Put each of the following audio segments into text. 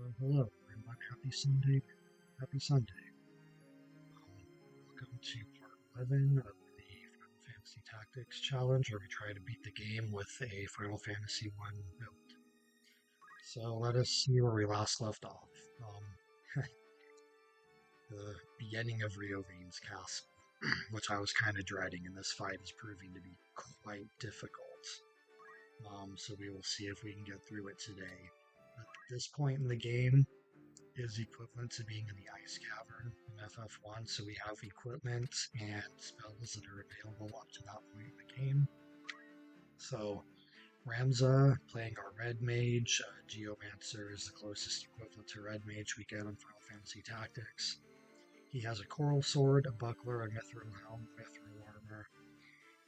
Hello, everyone. Happy Sunday. Happy Sunday. Welcome to part 11 of the Final Fantasy Tactics Challenge, where we try to beat the game with a Final Fantasy 1 build. So let us see where we last left off. The beginning of Riovanes Castle, which I was kind of dreading, and this fight is proving to be quite difficult. So we will see if we can get through it today. At this point in the game, is equivalent to being in the Ice Cavern in FF1, so we have equipment and spells that are available up to that point in the game. So, Ramza playing our Red Mage, Geomancer is the closest equivalent to Red Mage we get on Final Fantasy Tactics. He has a Coral Sword, a Buckler, a Mithril Helm, Mithril Armor,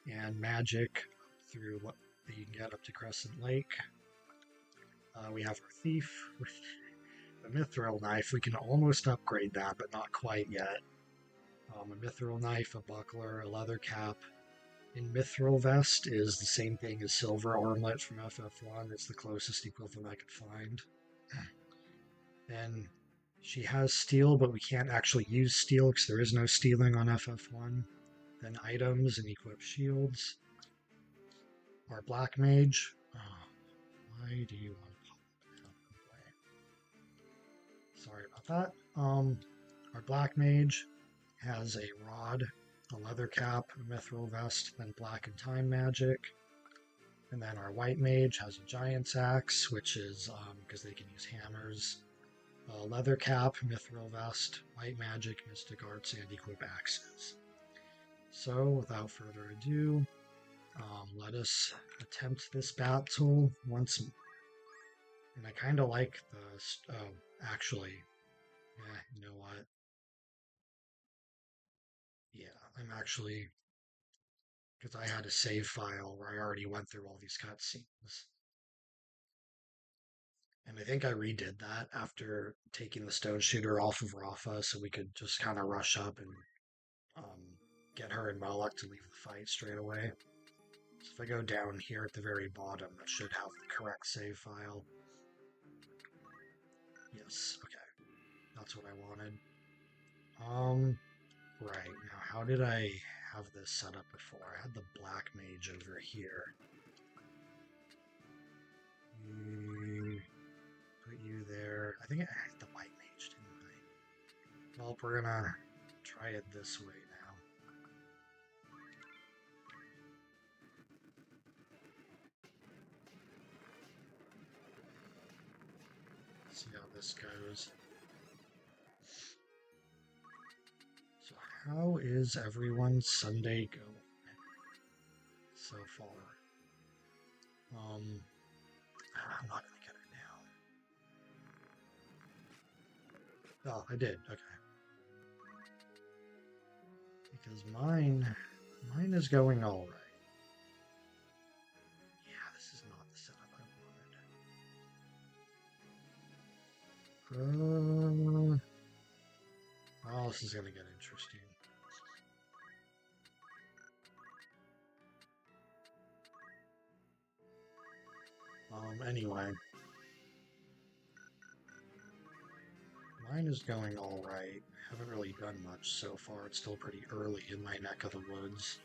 and Magic through what you can get up to Crescent Lake. We have our Thief, a Mithril Knife. We can almost upgrade that, but not quite yet. A Mithril Knife, a Buckler, a Leather Cap. In Mithril Vest is the same thing as Silver Armlet from FF1. It's the closest equivalent I could find. Then she has Steel, but we can't actually use Steel because there is no stealing on FF1. Then items and equip shields. Our Black Mage. Why do you want to pop it out of the way? Sorry about that. Our Black Mage has a Rod, a Leather Cap, a Mithril Vest, then Black and Time Magic. And then our White Mage has a Giant's Axe, which is because they can use hammers. Leather Cap, Mithril Vest, White Magic, Mystic Arts, and Equip Axes. So, without further ado, let us attempt this battle once more. And I kind of like the... actually, you know what? Yeah, I'm actually... Because I had a save file where I already went through all these cutscenes. And I think I redid that after taking the Stone Shooter off of Rafa, so we could just kind of rush up and get her and Moloch to leave the fight straight away. So if I go down here at the very bottom, that should have the correct save file. Yes, okay. That's what I wanted. Right, now how did I have this set up before? I had the Black Mage over here. Put you there. I think I had the White Mage, didn't I? Well, we're gonna try it this way now. See how this goes. So how is everyone's Sunday going so far? I'm not gonna get it now. Oh, I did, okay. Because mine is going alright. Yeah, this is not the setup I wanted. Oh, this is gonna get interesting. Anyway. Mine is going alright. Haven't really done much so far. It's still pretty early in my neck of the woods.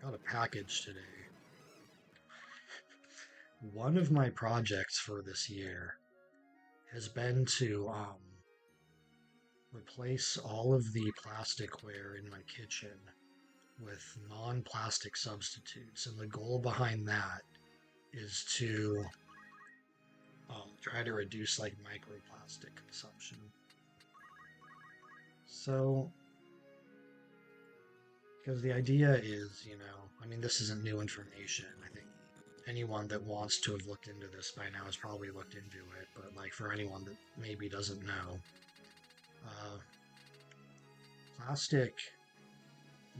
Got a package today. One of my projects for this year has been to replace all of the plasticware in my kitchen with non-plastic substitutes, and the goal behind that is to try to reduce like microplastic consumption. So, because the idea is, I mean, this isn't new information. I think anyone that wants to have looked into this by now has probably looked into it, but like for anyone that maybe doesn't know, plastic,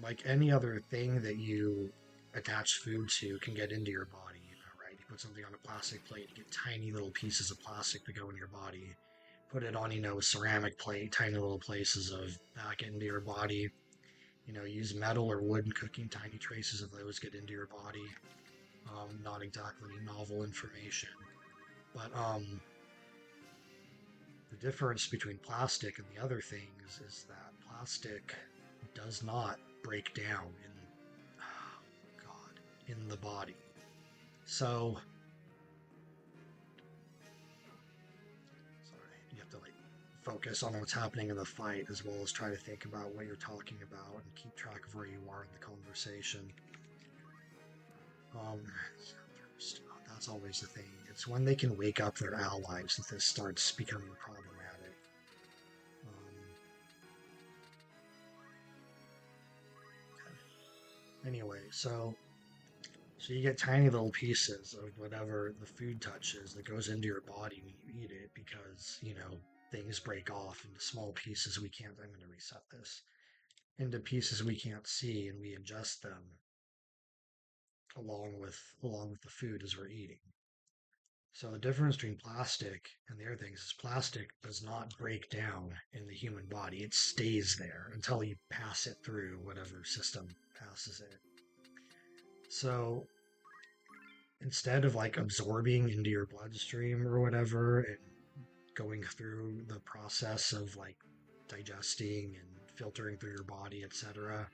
like any other thing that you attach food to, can get into your body, right? You put something on a plastic plate, you get tiny little pieces of plastic to go in your body. Put it on, a ceramic plate, tiny little places of that get into your body. Use metal or wood in cooking, tiny traces of those get into your body. Not exactly novel information. But the difference between plastic and the other things is that plastic does not break down in, oh God, in the body. So, sorry, you have to like focus on what's happening in the fight as well as try to think about what you're talking about and keep track of where you are in the conversation. That's always the thing. It's when they can wake up their allies that this starts becoming problematic. Okay. Anyway, so you get tiny little pieces of whatever the food touches that goes into your body when you eat it because, things break off into small pieces we can't, I'm going to reset this, into pieces we can't see, and we ingest them along with the food as we're eating. So the difference between plastic and the other things is plastic does not break down in the human body. It stays there until you pass it through whatever system passes it. So instead of like absorbing into your bloodstream or whatever and going through the process of like digesting and filtering through your body, etc.,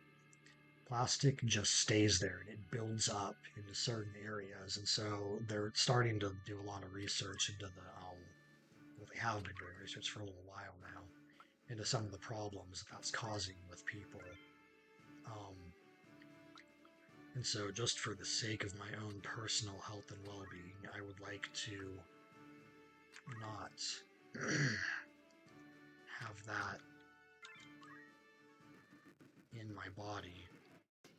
plastic just stays there and it builds up into certain areas. And so they're starting to do a lot of research into well, they have been doing research for a little while now, into some of the problems that's causing with people. And so just for the sake of my own personal health and well-being, I would like to not have that in my body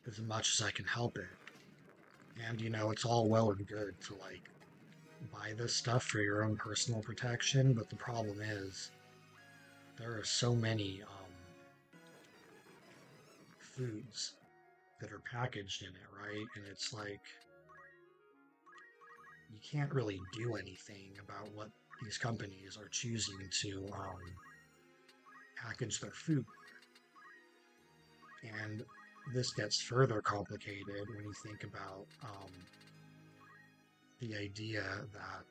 as much as I can help it. And, it's all well and good to, like, buy this stuff for your own personal protection, but the problem is there are so many foods that are packaged in it, right? And it's like you can't really do anything about what these companies are choosing to package their food. And this gets further complicated when you think about the idea that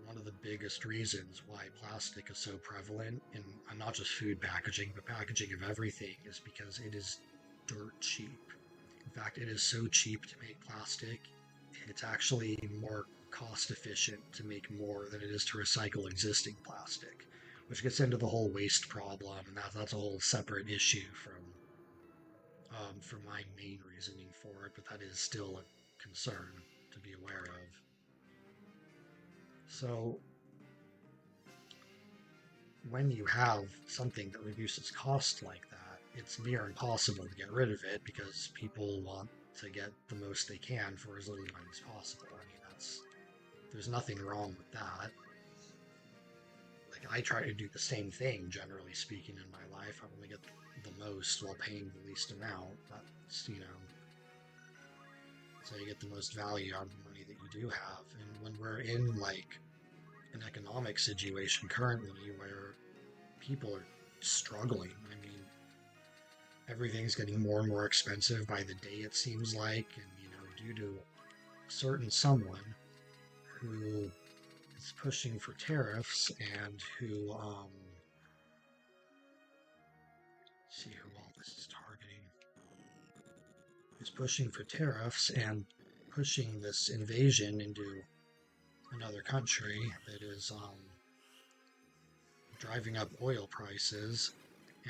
one of the biggest reasons why plastic is so prevalent in not just food packaging, but packaging of everything, is because it is dirt cheap. In fact, it is so cheap to make plastic, it's actually more cost efficient to make more than it is to recycle existing plastic, which gets into the whole waste problem, and that's a whole separate issue from my main reasoning for it, but that is still a concern to be aware of. So when you have something that reduces cost like that, it's near impossible to get rid of it because people want to get the most they can for as little money as possible. I mean, there's nothing wrong with that. Like, I try to do the same thing, generally speaking, in my life. I want to get the most while paying the least amount. That's, so you get the most value out of the money that you do have. And when we're in, like, an economic situation currently where people are struggling, I mean, everything's getting more and more expensive by the day, it seems like, and, due to a certain someone who is pushing for tariffs and who, see who all this is targeting, is pushing for tariffs and pushing this invasion into another country that is driving up oil prices.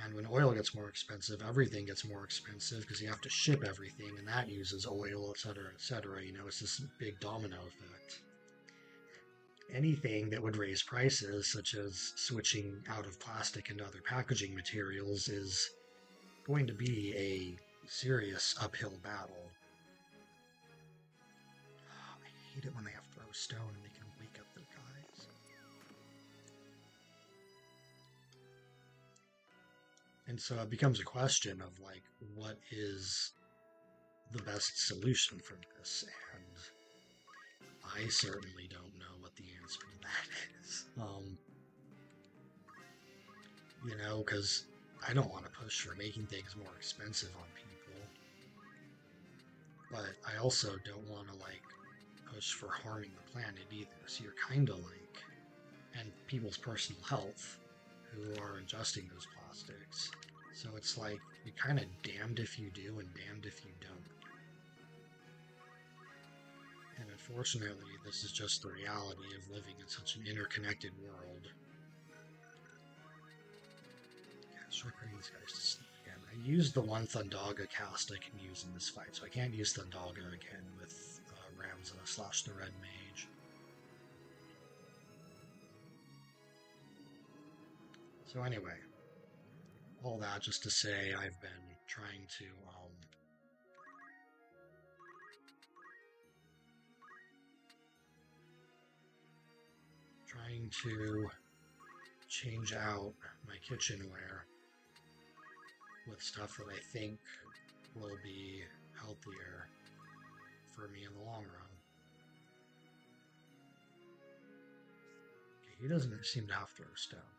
And when oil gets more expensive, everything gets more expensive because you have to ship everything, and that uses oil, etc., etc. It's this big domino effect. Anything that would raise prices, such as switching out of plastic into other packaging materials, is going to be a serious uphill battle. I hate it when they have to throw stone and they can wake up their guys. And so it becomes a question of, like, what is the best solution from this? And I certainly don't know what the answer to that is. Because I don't want to push for making things more expensive on people. But I also don't want to like push for harming the planet either. So you're kind of like, and people's personal health who are ingesting those plastics. So it's like you're kind of damned if you do and damned if you don't. And unfortunately, this is just the reality of living in such an interconnected world. Yeah, start putting these guys to sleep again. I used the one Thundaga cast I can use in this fight, so I can't use Thundaga again with Ramza / the Red Mage. So anyway, all that just to say I've been trying to change out my kitchenware with stuff that I think will be healthier for me in the long run. Okay, he doesn't seem to have to throw stone.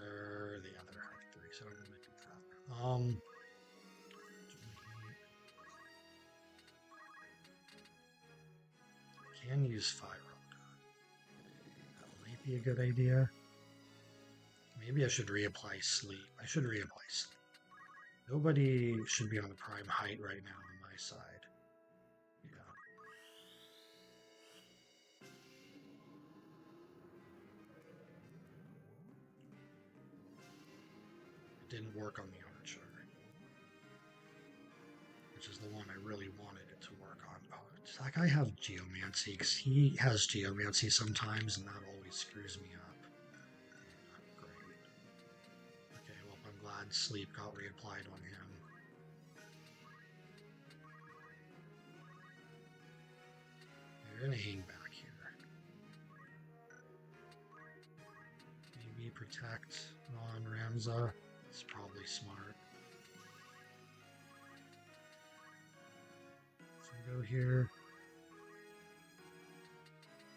Or the other have three, so I'm gonna do that. Can use fire. That might be a good idea. Maybe I should reapply sleep. I should reapply sleep. Nobody should be on the prime height right now on my side. Yeah. It didn't work on the archer, which is the one I really wanted it to work on. Oh, does that guy have geomancy? Because he has geomancy sometimes, and that always screws me up. Okay, well, I'm glad sleep got reapplied on him. They're gonna hang back here. Maybe protect on Ramza. It's probably smart. So we go here.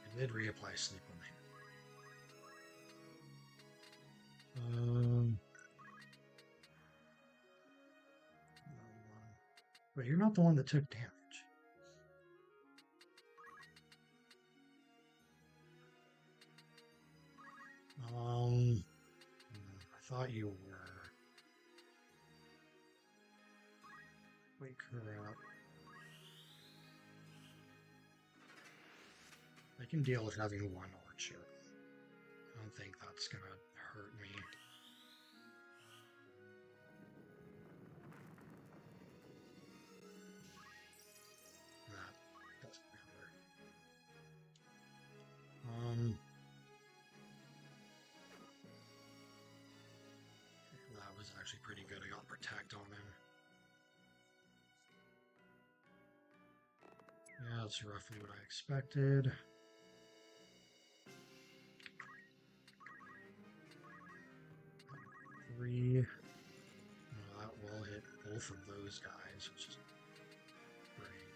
I did reapply sleep on him. Wait, you're not the one that took damage. I thought you were. Wake her up. I can deal with having one archer. I don't think that's gonna hurt me. That doesn't matter. That was actually pretty good. I got protect on him. Yeah, that's roughly what I expected. Three. That will hit both of those guys, which is great.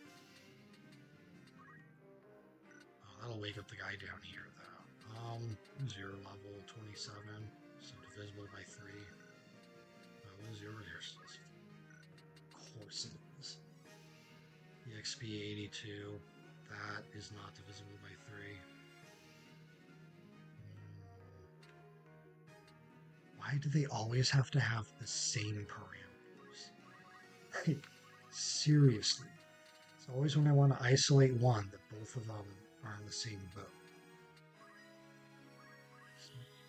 Oh, that'll wake up the guy down here, though. 0 level, 27, so divisible by 3. What is yours? Of course it is. EXP 82. That is not divisible by 3. Why do they always have to have the same parameters? Like, seriously. It's always when I want to isolate one that both of them are in the same boat.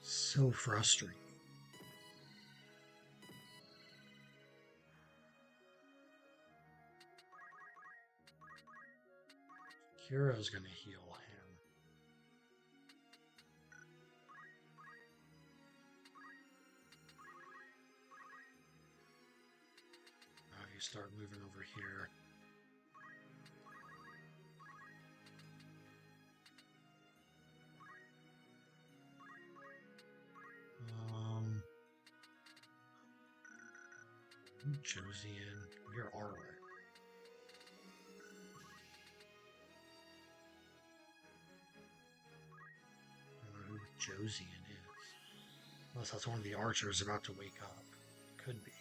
It's so frustrating. Kira's gonna heal him. Now you start moving over here. Josian, you're Arlet. Josian is. Unless that's one of the archers about to wake up. Could be.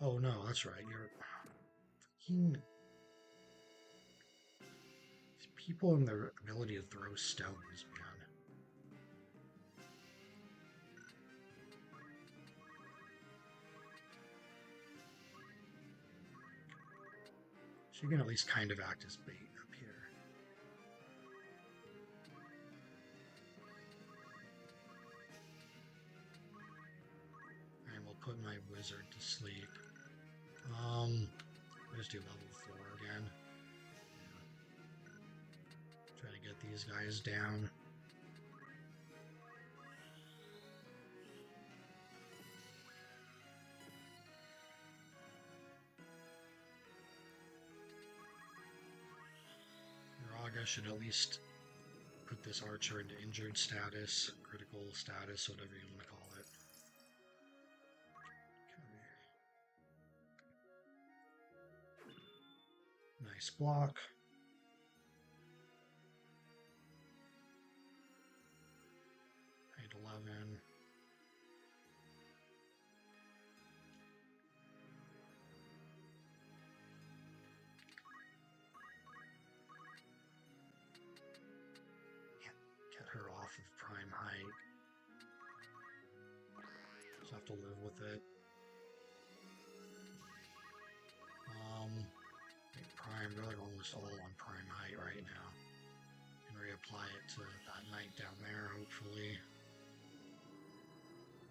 Oh no, that's right. You're freaking these people and their ability to throw stones, man. She can at least kind of act as bait up here. And we'll put my wizard to sleep. Let's do level 4 again. Try to get these guys down. Raga should at least put this archer into injured status, critical status, whatever you want to call it. Okay. Nice block. Height 11. Get her off of prime height. Just have to live with it. Prime, really almost all on prime height right now. Can reapply it to that knight down there, hopefully.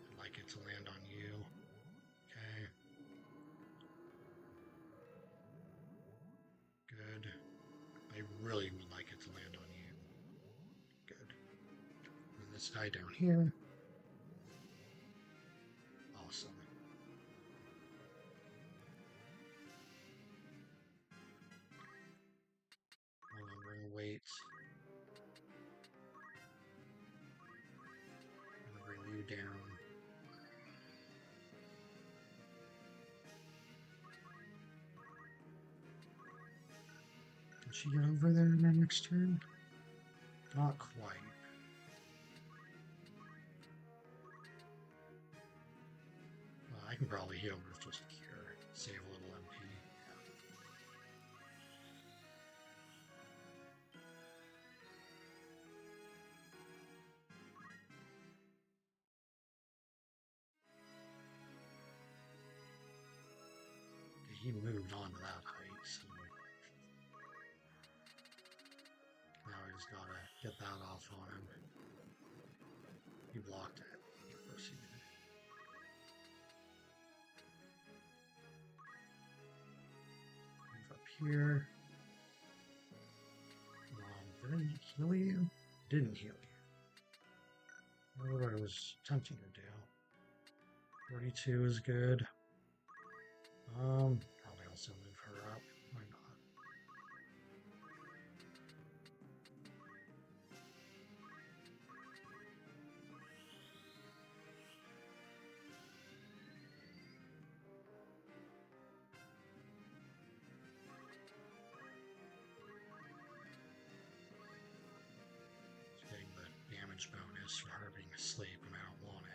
I'd like it to land on you. Okay. Good. I really would like it to land on you. Good. And this guy down here. Awesome. Wait. I'm gonna bring you down. Can she get over there in the next turn? Not quite. Well, I can probably heal with just cure. Save a little MP. He moved on to that height, so now I just gotta get that off on him. He blocked it. Of course he did. Move up here. Did I heal you? Didn't heal you. What I was attempting to do. 42 is good. Probably also move her up. Why not? It's getting the damage bonus for her being asleep when I don't want it.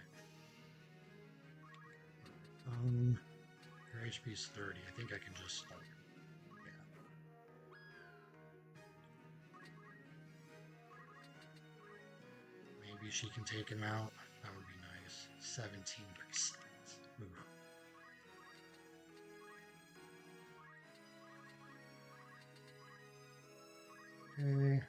Her HP is 30. I think I can just start. Yeah. Maybe she can take him out. That would be nice. 17%. Ooh. Okay.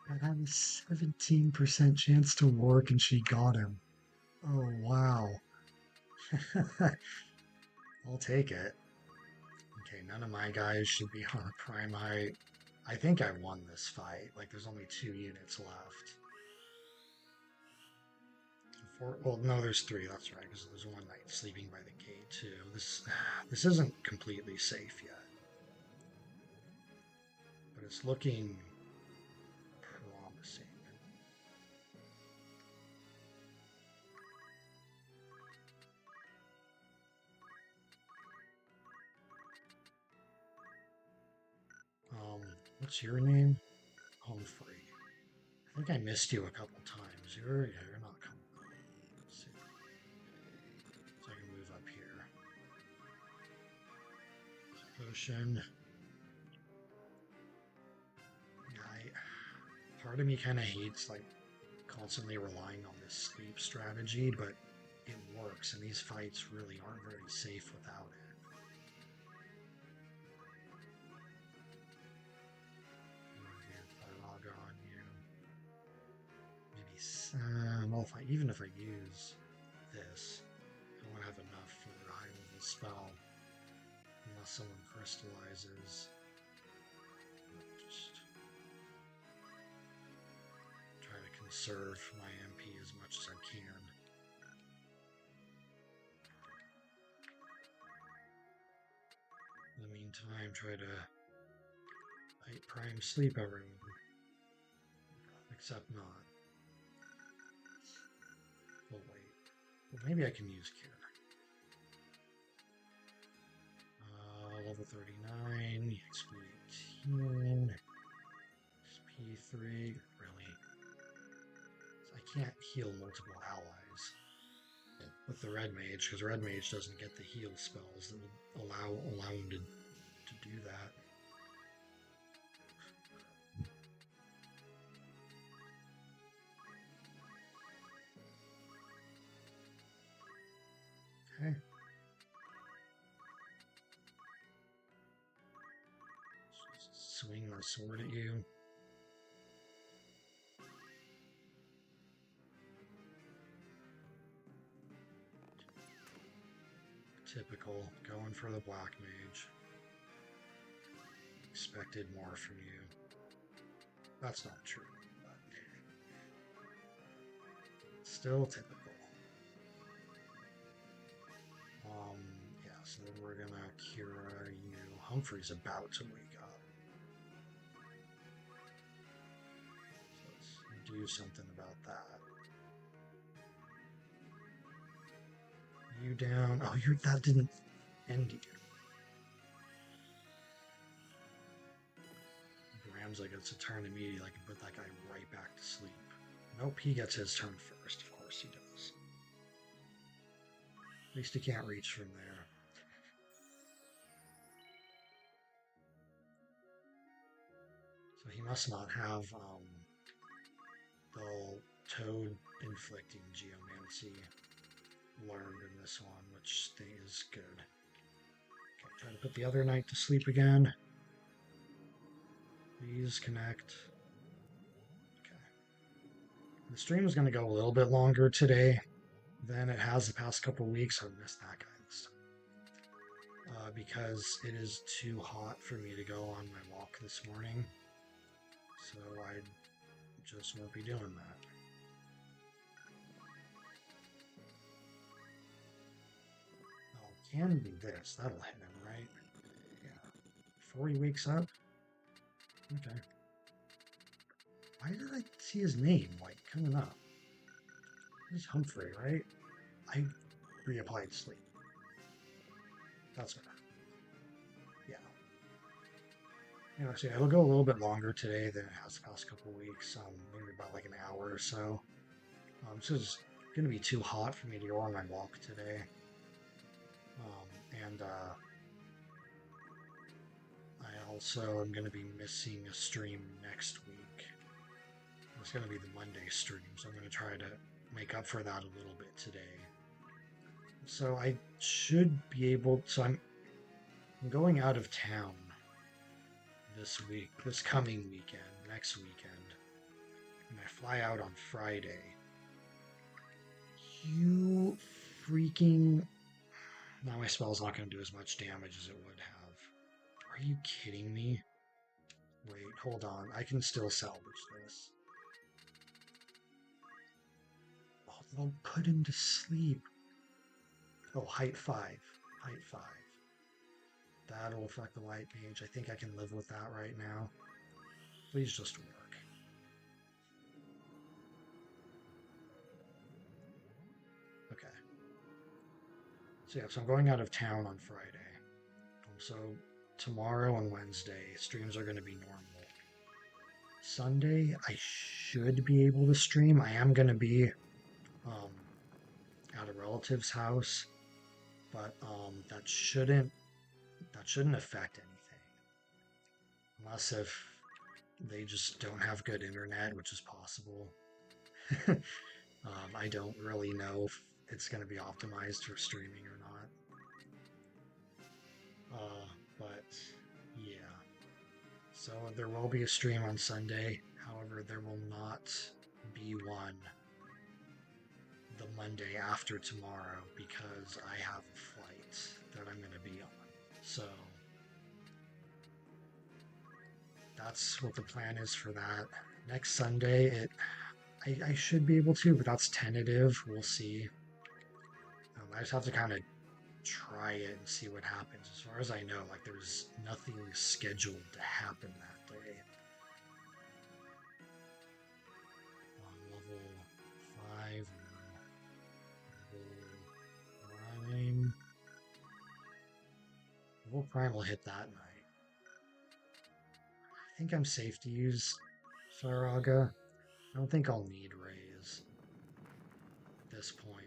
I had a 17% chance to work and she got him. Oh, wow. I'll take it. Okay, none of my guys should be on a prime height. I think I won this fight. Like, there's only 2 units left. Well, no, there's 3. That's right, because there's one knight sleeping by the gate, too. This isn't completely safe yet. But it's looking promising. What's your name? Humphrey. I think I missed you a couple times. You're not coming. Let's see. So I can move up here. Potion. Yeah, part of me kind of hates like constantly relying on this sleep strategy, but it works, and these fights really aren't very safe without it. If I log on you, maybe well, even if I use this, I won't have enough for a high level spell unless someone crystallizes. Just try to conserve my MP as much as I can. In the meantime, try to prime sleep everyone. Except not. Oh wait. Well, maybe I can use Cure. Level 39, XP 18, XP 3. Really? So I can't heal multiple allies with the Red Mage, because Red Mage doesn't get the heal spells that would allow him to do that. Okay. Just swing my sword at you. Typical, going for the Black Mage. Expected more from you. That's not true, but still typical. Yeah, so then we're gonna cure you. Humphrey's about to wake up. So let's do something about that. You down. Oh, that didn't end you. Ram's like, it's a turn immediately. I can put that guy right back to sleep. Nope, he gets his turn first. Of course he does. At least he can't reach from there. So he must not have the Toad inflicting geomancy learned in this one, which is good. Okay, try to put the other knight to sleep again. Please connect. Okay. The stream is going to go a little bit longer today than it has the past couple weeks. I missed that guy this time. Because it is too hot for me to go on my walk this morning. So I just won't be doing that. Oh, can be this. That'll hit him, right? Yeah. Before he wakes up? Okay. Why did I see his name, like, coming up? This is Humphrey, right? I reapplied sleep. That's better. Yeah. Anyway, so it'll go a little bit longer today than it has the past couple weeks. Maybe about like an hour or so. This is going to be too hot for me to go on my walk today. I also am going to be missing a stream next week. It's going to be the Monday stream, so I'm going to try to make up for that a little bit today. So I should be able to. I'm going out of town this coming weekend, next weekend, and I fly out on Friday. You freaking. Now my spell's not going to do as much damage as it would have. Are you kidding me? Wait, hold on. I can still salvage this. Oh, they'll put him to sleep. Oh, height 5. Height 5. That'll affect the light mage. I think I can live with that right now. Please just work. Okay. So yeah, so I'm going out of town on Friday. So tomorrow and Wednesday, streams are going to be normal. Sunday, I should be able to stream. I am going to be um, at a relative's house, but that shouldn't affect anything, unless if they just don't have good internet, which is possible. I don't really know if it's going to be optimized for streaming or not. But yeah, so there will be a stream on Sunday. However, there will not be one the Monday after tomorrow because I have a flight that I'm going to be on. So that's what the plan is for that. Next Sunday, I should be able to, but that's tentative. We'll see. I just have to kind of try it and see what happens. As far as I know, like there's nothing scheduled to happen that day. On level 5, level Prime. Level Prime will hit that night. I think I'm safe to use Faraga. I don't think I'll need Rays at this point.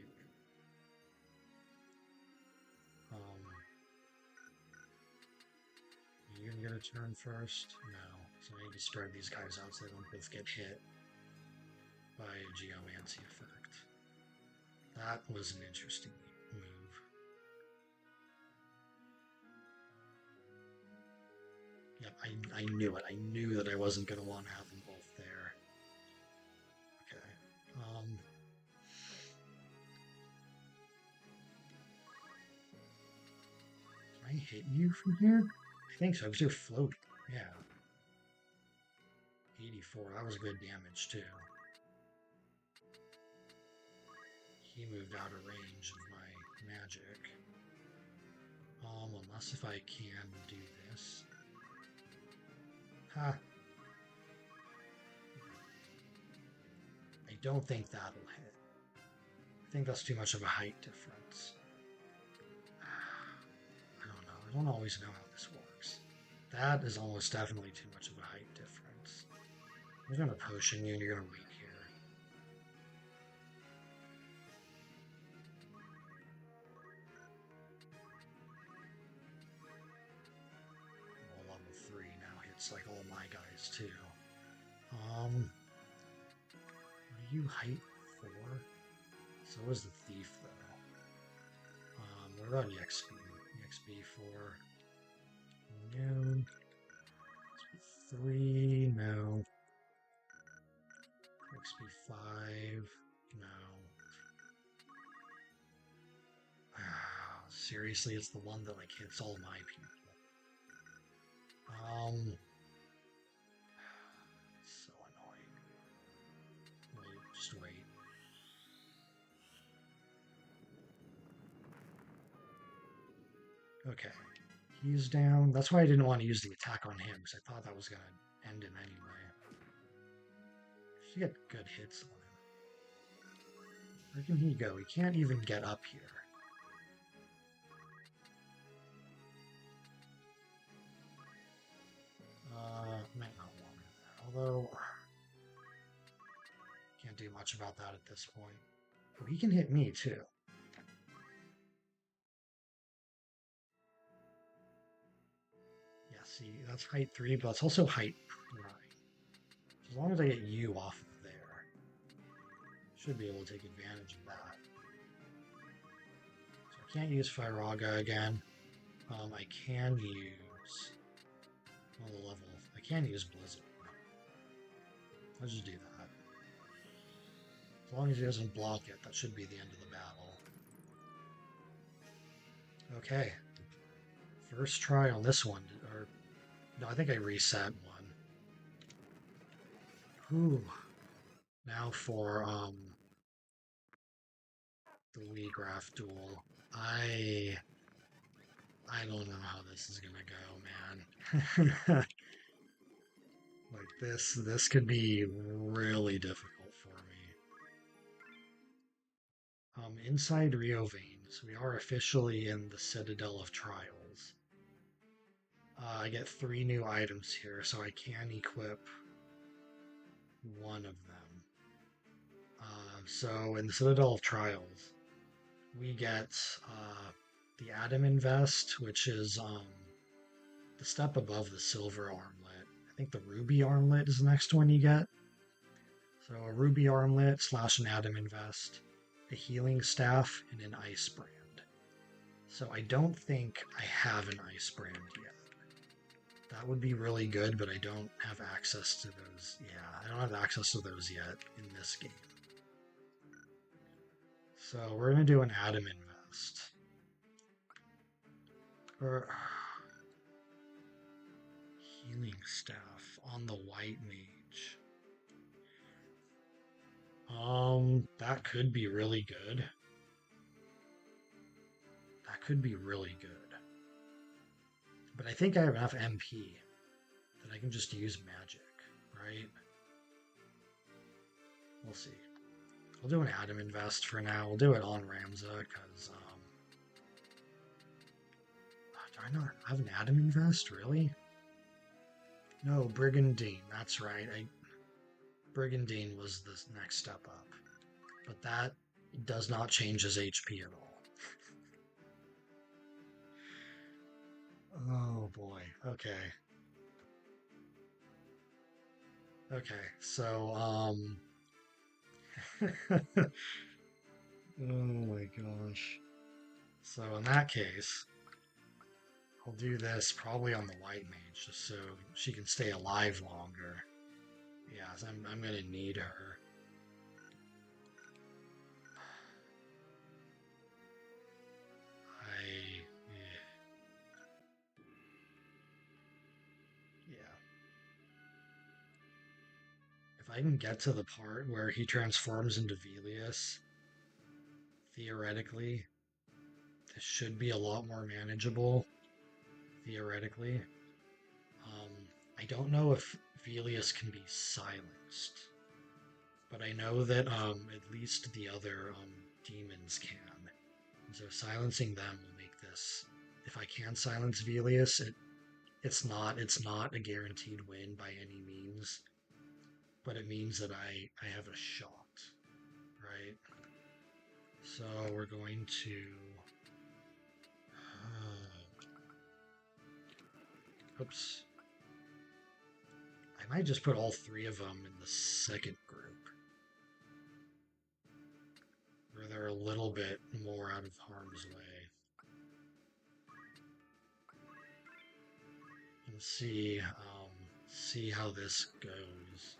You gonna get a turn first? No. So I need to spread these guys out so they don't both get hit by a Geomancy effect. That was an interesting move. Yep, I knew it. I knew that I wasn't going to want to have them both there. Okay. Can I hit you from here? I think so, because you're floating. Yeah. 84. That was good damage, too. He moved out of range of my magic. Unless if I can do this. Ha! I don't think that'll hit. I think that's too much of a height difference. I don't know. I don't always know how this works. That is almost definitely too much of a height difference. I'm going to potion you and you're going to wait here. Well, level 3 now hits like all my guys too. Are you height 4? So was the thief though. What about EXP? EXP 4. No. 3, no. XP 5, no. Seriously, it's the one that like hits all my people. So annoying. Wait, just wait. Okay. He's down. That's why I didn't want to use the attack on him, because I thought that was going to end him anyway. Should get good hits on him. Where can he go? He can't even get up here. Might not want that. Although, can't do much about that at this point. Oh, he can hit me too. Yeah, see, that's height 3, but it's also height 9. As long as I get you off of there, should be able to take advantage of that. So I can't use Firaga again. I can use on the level. I can use Blizzard. I'll just do that. As long as he doesn't block it, that should be the end of the battle. Okay. First try on this one. Or no, I think I reset one. Whew. Now for the Wiegraf duel. I don't know how this is gonna go, man. Like this could be really difficult for me. Inside Riovanes, we are officially in the Citadel of Trials. I get 3 new items here, so I can equip one of them. So in the Citadel of Trials, we get the Adam Invest, which is the step above the silver armlet. I think the ruby armlet is the next one you get. So a ruby armlet slash an Adam Invest, a healing staff, and an ice brand. So I don't think I have an ice brand yet. That would be really good, but I don't have access to those. Yeah, I don't have access to those yet in this game. So we're going to do an Adam Invest. Or healing staff on the white mage. That could be really good. That could be really good. But I think I have enough MP that I can just use magic, right? We'll see. I'll do an Adam Invest for now. We'll do it on Ramza, because, do I not have an Adam Invest, really? No, Brigandine, that's right. Brigandine was the next step up. But that does not change his HP at all. Oh boy, okay. Okay, so, oh my gosh. So in that case, I'll do this probably on the white mage, just so she can stay alive longer. Yeah, so I'm gonna need her. Yeah. If I can get to the part where he transforms into Belias, theoretically, this should be a lot more manageable. Theoretically. I don't know if Velius can be silenced, but I know that at least the other demons can. And so silencing them will make this. If I can silence Velius, it's not a guaranteed win by any means, but it means that I have a shot, right? So we're going to. Oops. I might just put all three of them in the second group, where they're a little bit more out of harm's way. And see how this goes.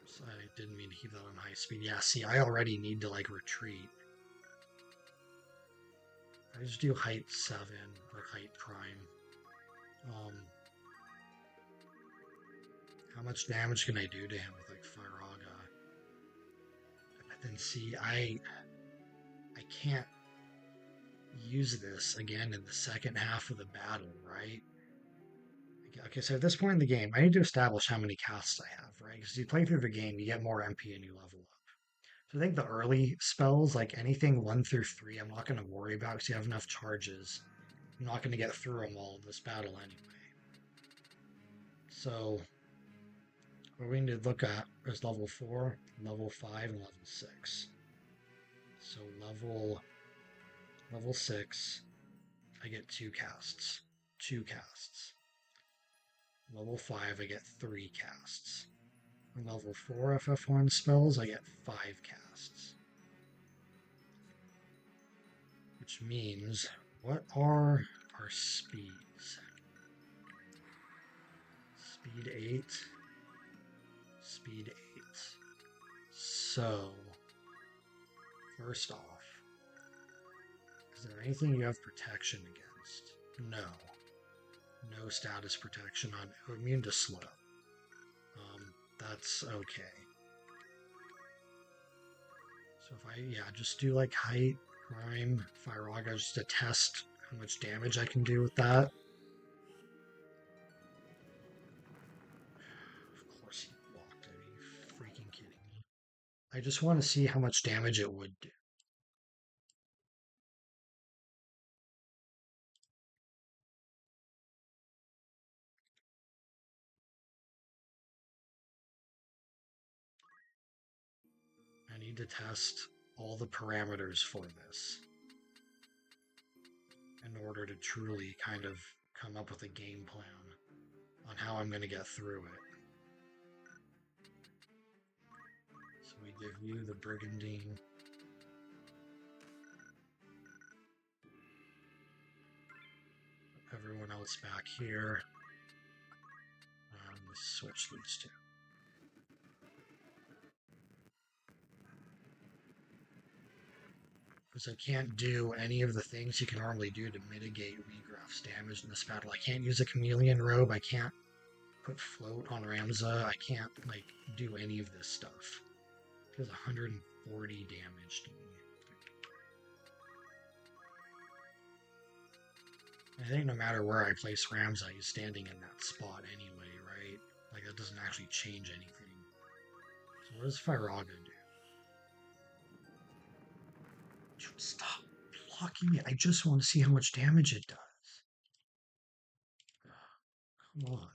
So I didn't mean to keep that on high speed. Yeah, see, I already need to like retreat. I just do height 7 or height prime. How much damage can I do to him with like Firaga? But then see, I can't use this again in the second half of the battle, right? Okay, so at this point in the game, I need to establish how many casts I have, right? Because you play through the game, you get more MP and you level up. So I think the early spells, like anything 1 through 3, I'm not going to worry about because you have enough charges. I'm not going to get through them all in this battle anyway. So what we need to look at is level 4, level 5, and level 6. So level 6, I get 2 casts. 2 casts. Level 5, I get 3 casts. On level 4 FF1 spells, I get 5 casts. Which means, what are our speeds? Speed 8. Speed 8. So, first off, is there anything you have protection against? No. No status protection on immune to slow. That's okay. So if I, just do like height, prime, Firaga, just to test how much damage I can do with that. Of course he blocked. Are you freaking kidding me? I just want to see how much damage it would do. need to test all the parameters for this in order to truly kind of come up with a game plan on how I'm going to get through it. So we give you the Brigandine. Everyone else back here. Let's switch these two. Because I can't do any of the things you can normally do to mitigate Wiegraf's damage in this battle. I can't use a chameleon robe. I can't put float on Ramza. I can't, like, do any of this stuff. It does 140 damage to me. I think no matter where I place Ramza, he's standing in that spot anyway, right? Like, that doesn't actually change anything. So what does Firaga do? Dude, stop blocking it. I just want to see how much damage it does. Come on.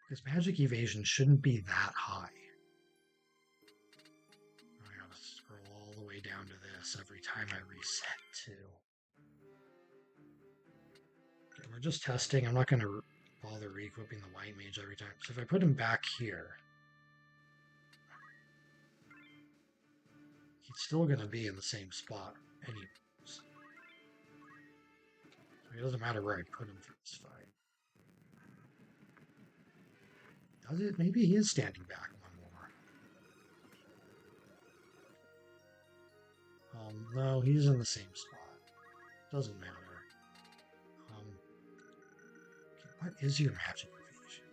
Because magic evasion shouldn't be that high. I gotta scroll all the way down to this every time I reset, too. Okay, we're just testing. I'm not going to bother re-equipping the white mage every time. So if I put him back here, he's still going to be in the same spot anyways. So it doesn't matter where I put him for this fight. Does it? Maybe he is standing back one more. No, he's in the same spot. Doesn't matter. What is your magic evasion?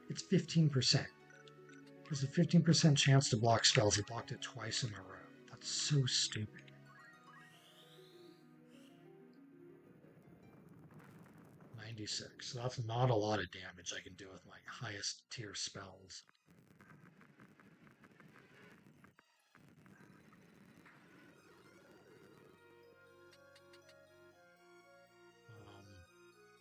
It's 15%. There's a 15% chance to block spells. He blocked it twice in a row. That's so stupid. So that's not a lot of damage I can do with my highest tier spells.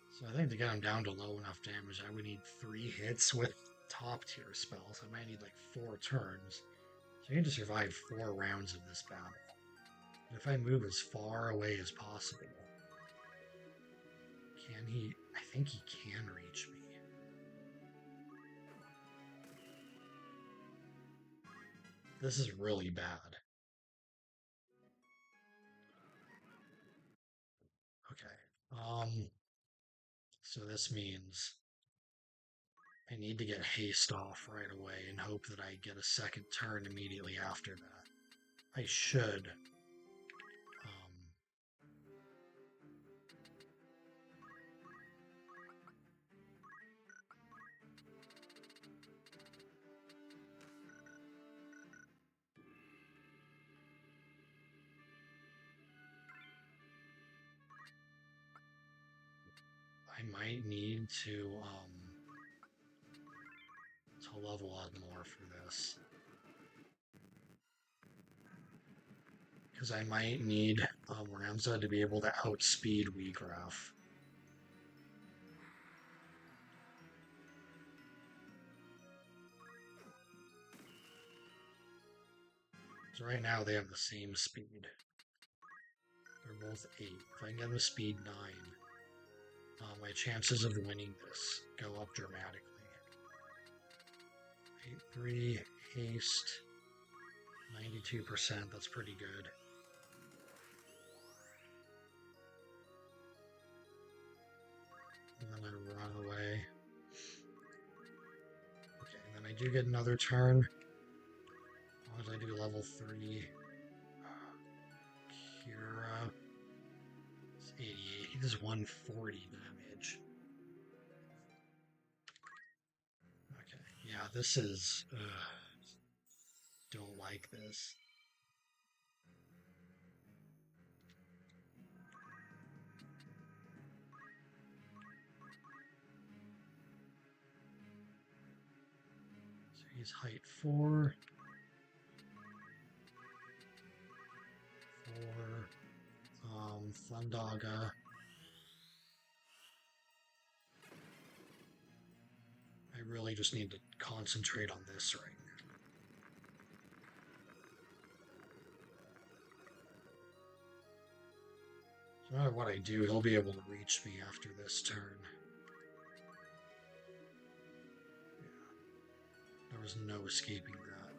So I think to get him down to low enough damage, I would need 3 hits with top tier spells. I might need like 4 turns. So I need to survive 4 rounds of this battle. And if I move as far away as possible, can he? I think he can reach me. This is really bad. Okay. So this means I need to get haste off right away and hope that I get a second turn immediately after that. I should. I might need to level up more for this. Because I might need Ramza to be able to outspeed Wiegraf. So right now they have the same speed. They're both 8. If I can get them speed 9, my chances of winning this go up dramatically. 8-3, haste, 92%, that's pretty good. And then I run away. Okay, and then I do get another turn. As long as I do level 3. Kira. It's 88. He does 140 damage. Okay, yeah, this is... don't like this. So he's height 4. 4. Thundaga. really just need to concentrate on this right now. No matter what I do, he'll be able to reach me after this turn. Yeah. There was no escaping that.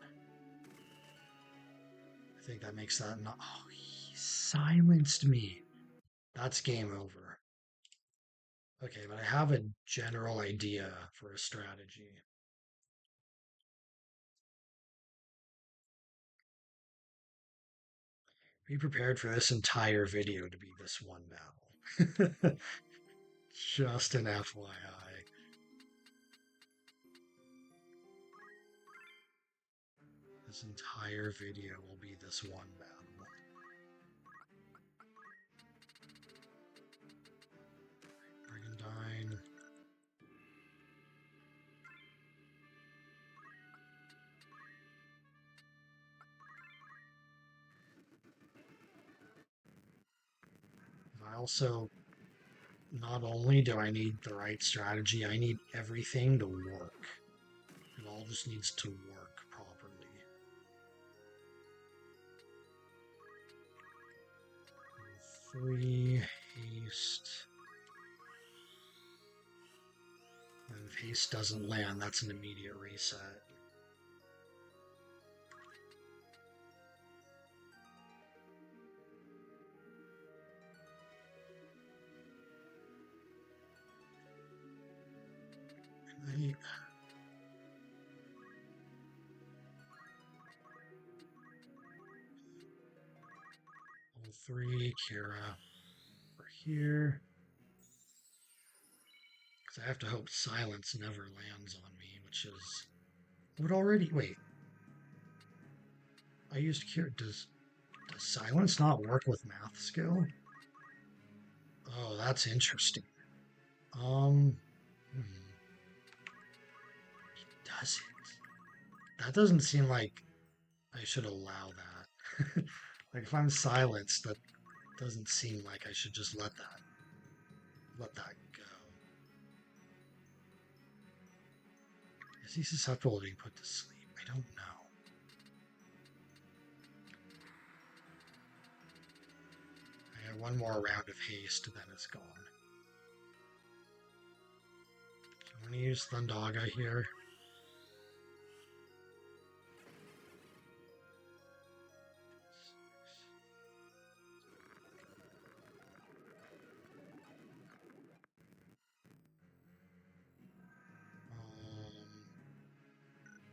I think that makes that not... Oh, he silenced me. That's game over. Okay, but I have a general idea for a strategy. Be prepared for this entire video to be this one battle. Just an FYI. This entire video will be this one battle. Brigandine. I also, not only do I need the right strategy, I need everything to work. It all just needs to work properly. 3 haste. And if haste doesn't land, that's an immediate reset. And level 3, Kira. Over here. Because I have to hope silence never lands on me, which is... Would already... Wait. I used Kira. Does silence not work with math skill? Oh, that's interesting. Hmm. It doesn't. That doesn't seem like I should allow that. Like if I'm silenced, that doesn't seem like I should just let that go. Is he susceptible to being put to sleep? I don't know. I got one more round of haste, then it's gone. So I'm going to use Thundaga here.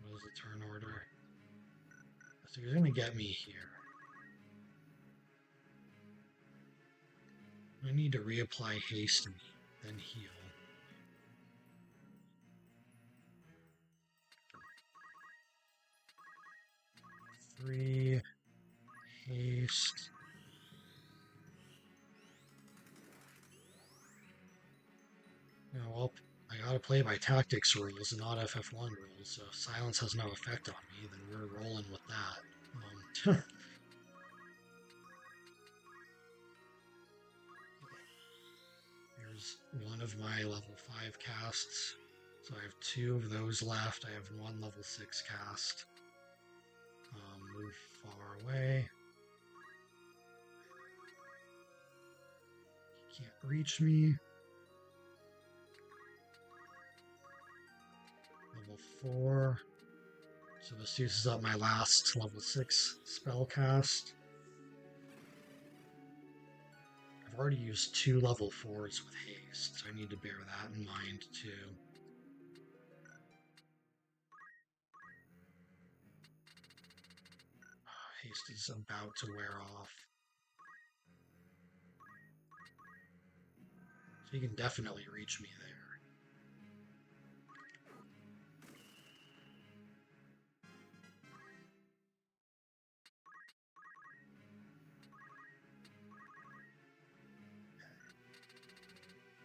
What is the turn order? So he's going to get me here. I need to reapply haste, then heal. Three haste. Yeah, well, I gotta play by tactics rules and not FF1 rules, so if silence has no effect on me, then we're rolling with that. Here's one of my level 5 casts. So I have 2 of those left. I have 1 level 6 cast. Move far away. He can't reach me. Level 4. So this uses up my last level 6 spell cast. I've already used 2 level 4s with haste, so I need to bear that in mind too. Haste is about to wear off. So he can definitely reach me there.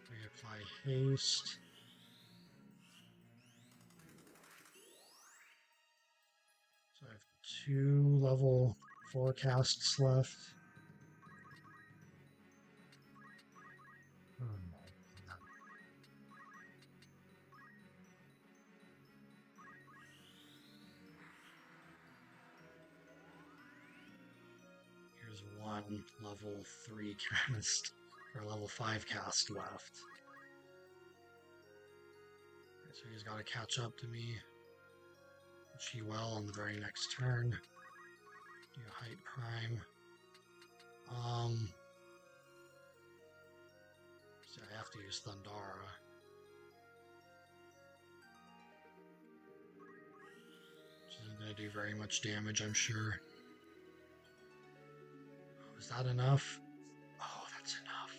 Reapply haste. So I have 2 level 4 casts left. one level 3 cast, or level 5 cast left. So he's got to catch up to me. She well on the very next turn. Do height prime. So I have to use Thundara. Which isn't going to do very much damage, I'm sure. Is that enough? Oh, that's enough.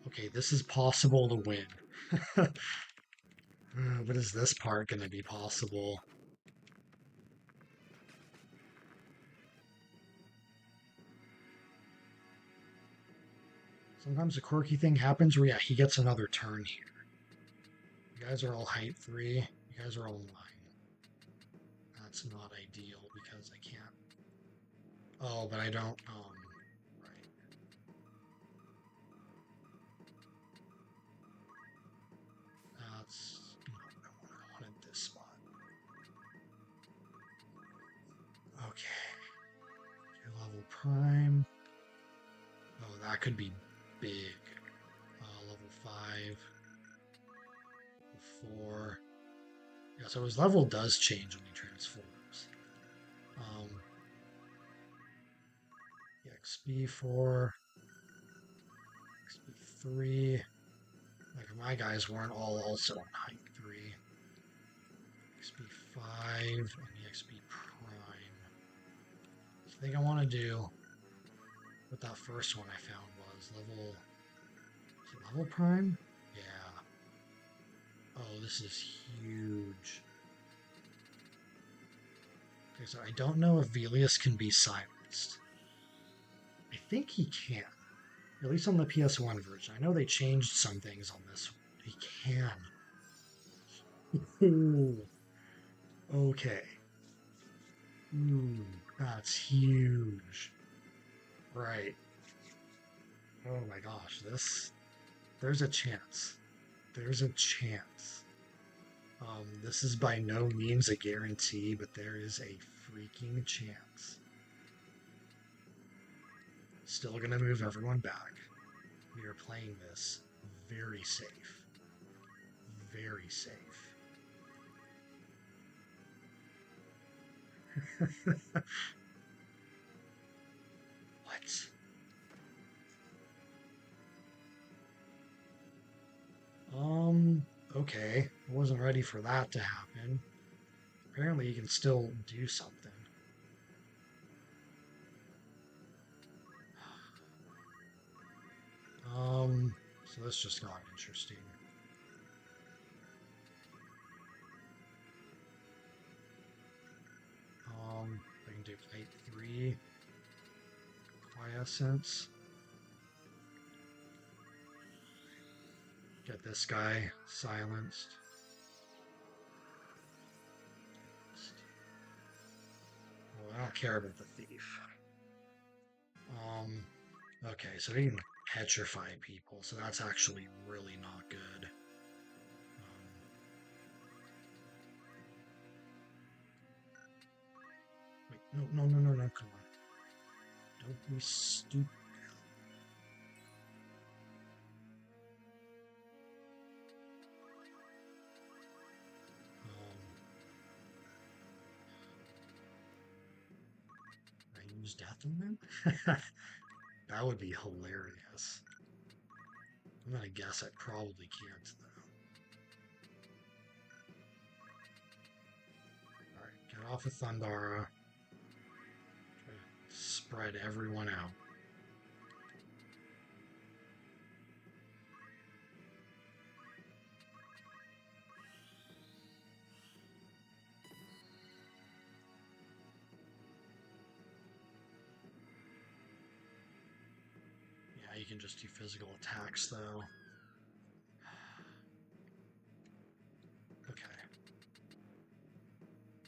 Okay, this is possible to win. But is this part going to be possible? Sometimes a quirky thing happens where, yeah, he gets another turn here. You guys are all height 3. You guys are all 9. That's not ideal because I can't. Oh, but I don't. Right. That's not what I wanted this spot. Okay. 2 level prime. Oh, that could be big. Level 5. 4. Yeah, so his level does change when he transforms. XP 4. XP 3. Like my guys weren't all also on height 3. XP 5 and the XP prime. So I think I want to do what that first one I found was level. Is it level prime? Yeah. Oh, this is huge. Okay, so I don't know if Belias can be silenced. I think he can. At least on the PS1 version. I know they changed some things on this one. He can. Okay. Ooh, that's huge. Right. Oh my gosh, there's a chance. There's a chance. This is by no means a guarantee, but there is a freaking chance. Still gonna move everyone back. We are playing this very safe. Very safe. What? Okay. I wasn't ready for that to happen. Apparently you can still do something. So this just got interesting. I can do height 3. Quiescence. Get this guy silenced. Well, I don't care about the thief. Okay, so he can petrify people, so that's actually really not good. Wait, no, come on. Don't be stupid. I use death on them? That would be hilarious. I'm gonna guess I probably can't, though. Alright, get off of Thundara. Try to spread everyone out. Yeah, you can just do physical attacks, though. Okay.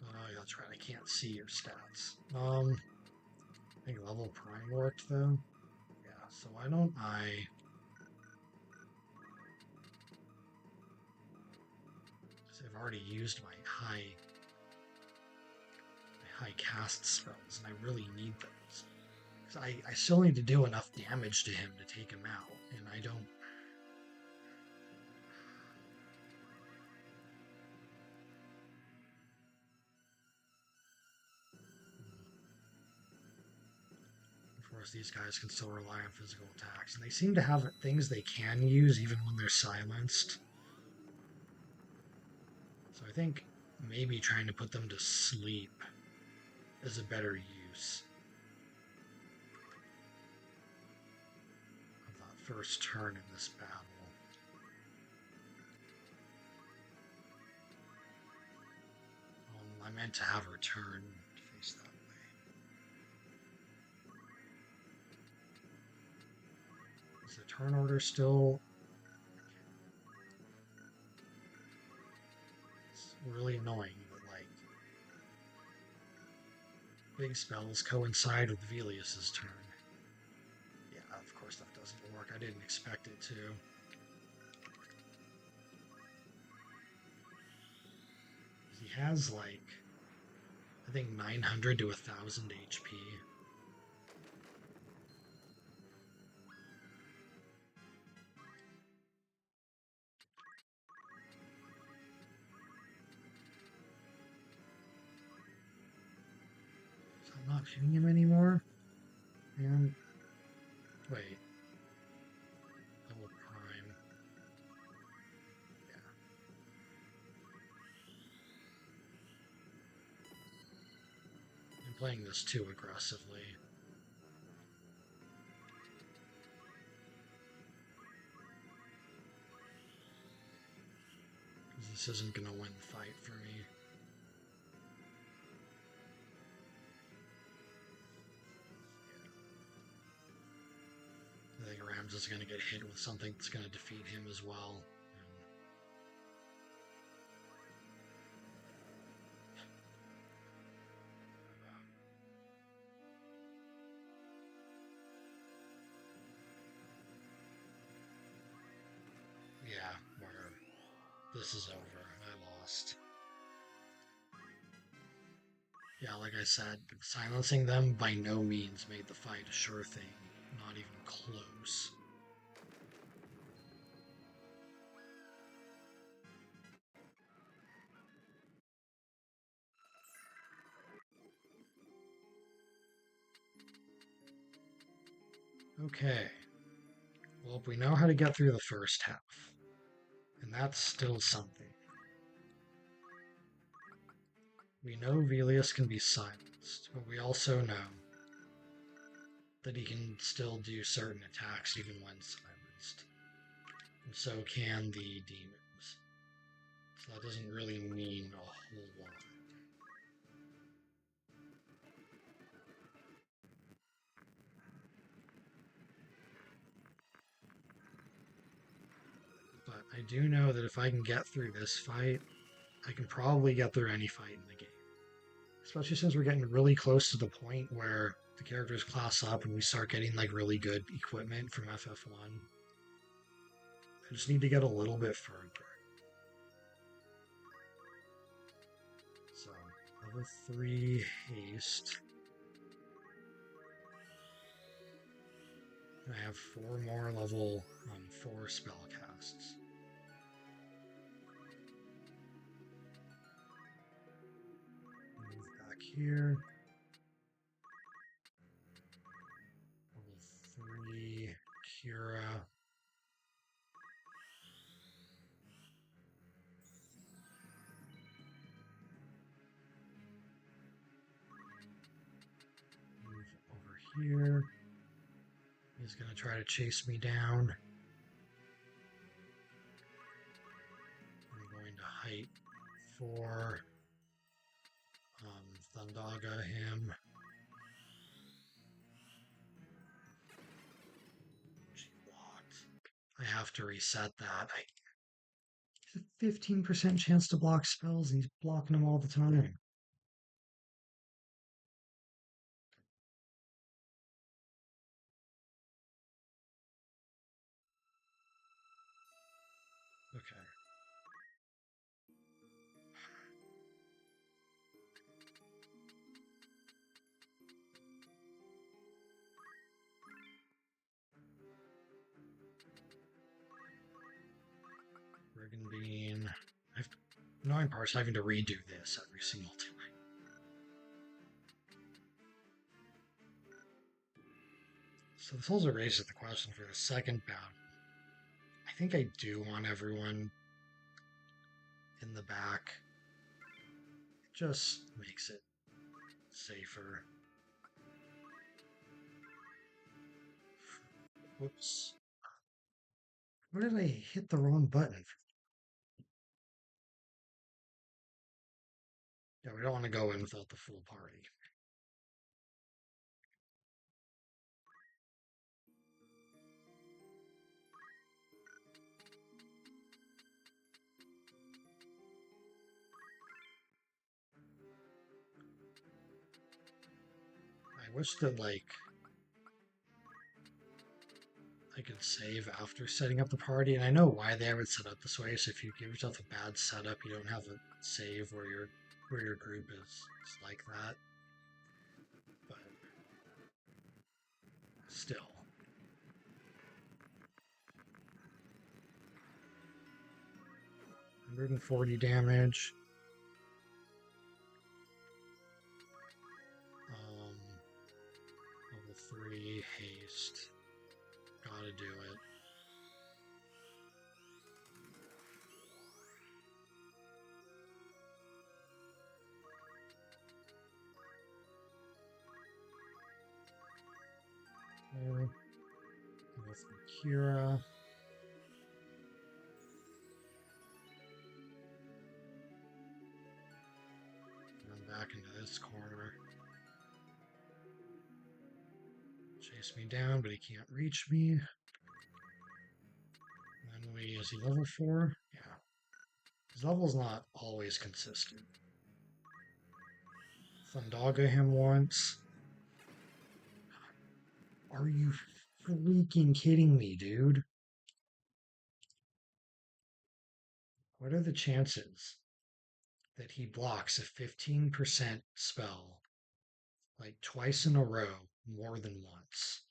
Oh, yeah, that's right. I can't see your stats. I think level prime worked, though. Yeah, so why don't I... Because I've already used my high cast spells, and I really need those. I still need to do enough damage to him to take him out, and I don't. Of course, these guys can still rely on physical attacks, and they seem to have things they can use even when they're silenced. So I think maybe trying to put them to sleep is a better use of that first turn in this battle. I meant to have her turn face that way. Is the turn order still? It's really annoying that, like, big spells coincide with Belias' turn. Yeah, of course that doesn't work. I didn't expect it to. He has, like, I think 900 to 1,000 HP. So I'm not shooting him anymore? And wait. Double prime. Yeah. I'm playing this too aggressively. This isn't going to win the fight for me. I think Rams is going to get hit with something that's going to defeat him as well. Yeah, where this is over. I lost. Yeah, like I said, silencing them by no means made the fight a sure thing. Not even close. Okay. Well, we know how to get through the first half. And that's still something. We know Belias can be silenced, but we also know that he can still do certain attacks even when silenced. And so can the demons. So that doesn't really mean a whole lot. But I do know that if I can get through this fight, I can probably get through any fight in the game. Especially since we're getting really close to the point where the characters class up and we start getting like really good equipment from FF1. I just need to get a little bit further. So, level 3 haste. I have 4 more level 4 spell casts. Move back here. Level 3 Kira. Move over here. He's going to try to chase me down. I'm going to height for Thundaga him. She blocked. I have to reset that. It's a 15% chance to block spells, and he's blocking them all the time. Okay. Bean. Annoying part's having to redo this every single time. So this also raises the question for the second bout. I think I do want everyone in the back. It just makes it safer. Whoops. Where did I hit the wrong button? Yeah, we don't want to go in without the full party. I wish that, like, I could save after setting up the party, and I know why they have it set up this way, so if you give yourself a bad setup, you don't have a save where your group is like that. But still. 140 damage. Level 3 haste. Gotta do it. Okay. With Kira. Run back into this corner. Chase me down, but he can't reach me. And then is he level 4? Yeah. His level's not always consistent. Thundaga him once. Are you freaking kidding me, dude? What are the chances that he blocks a 15% spell like twice in a row more than once?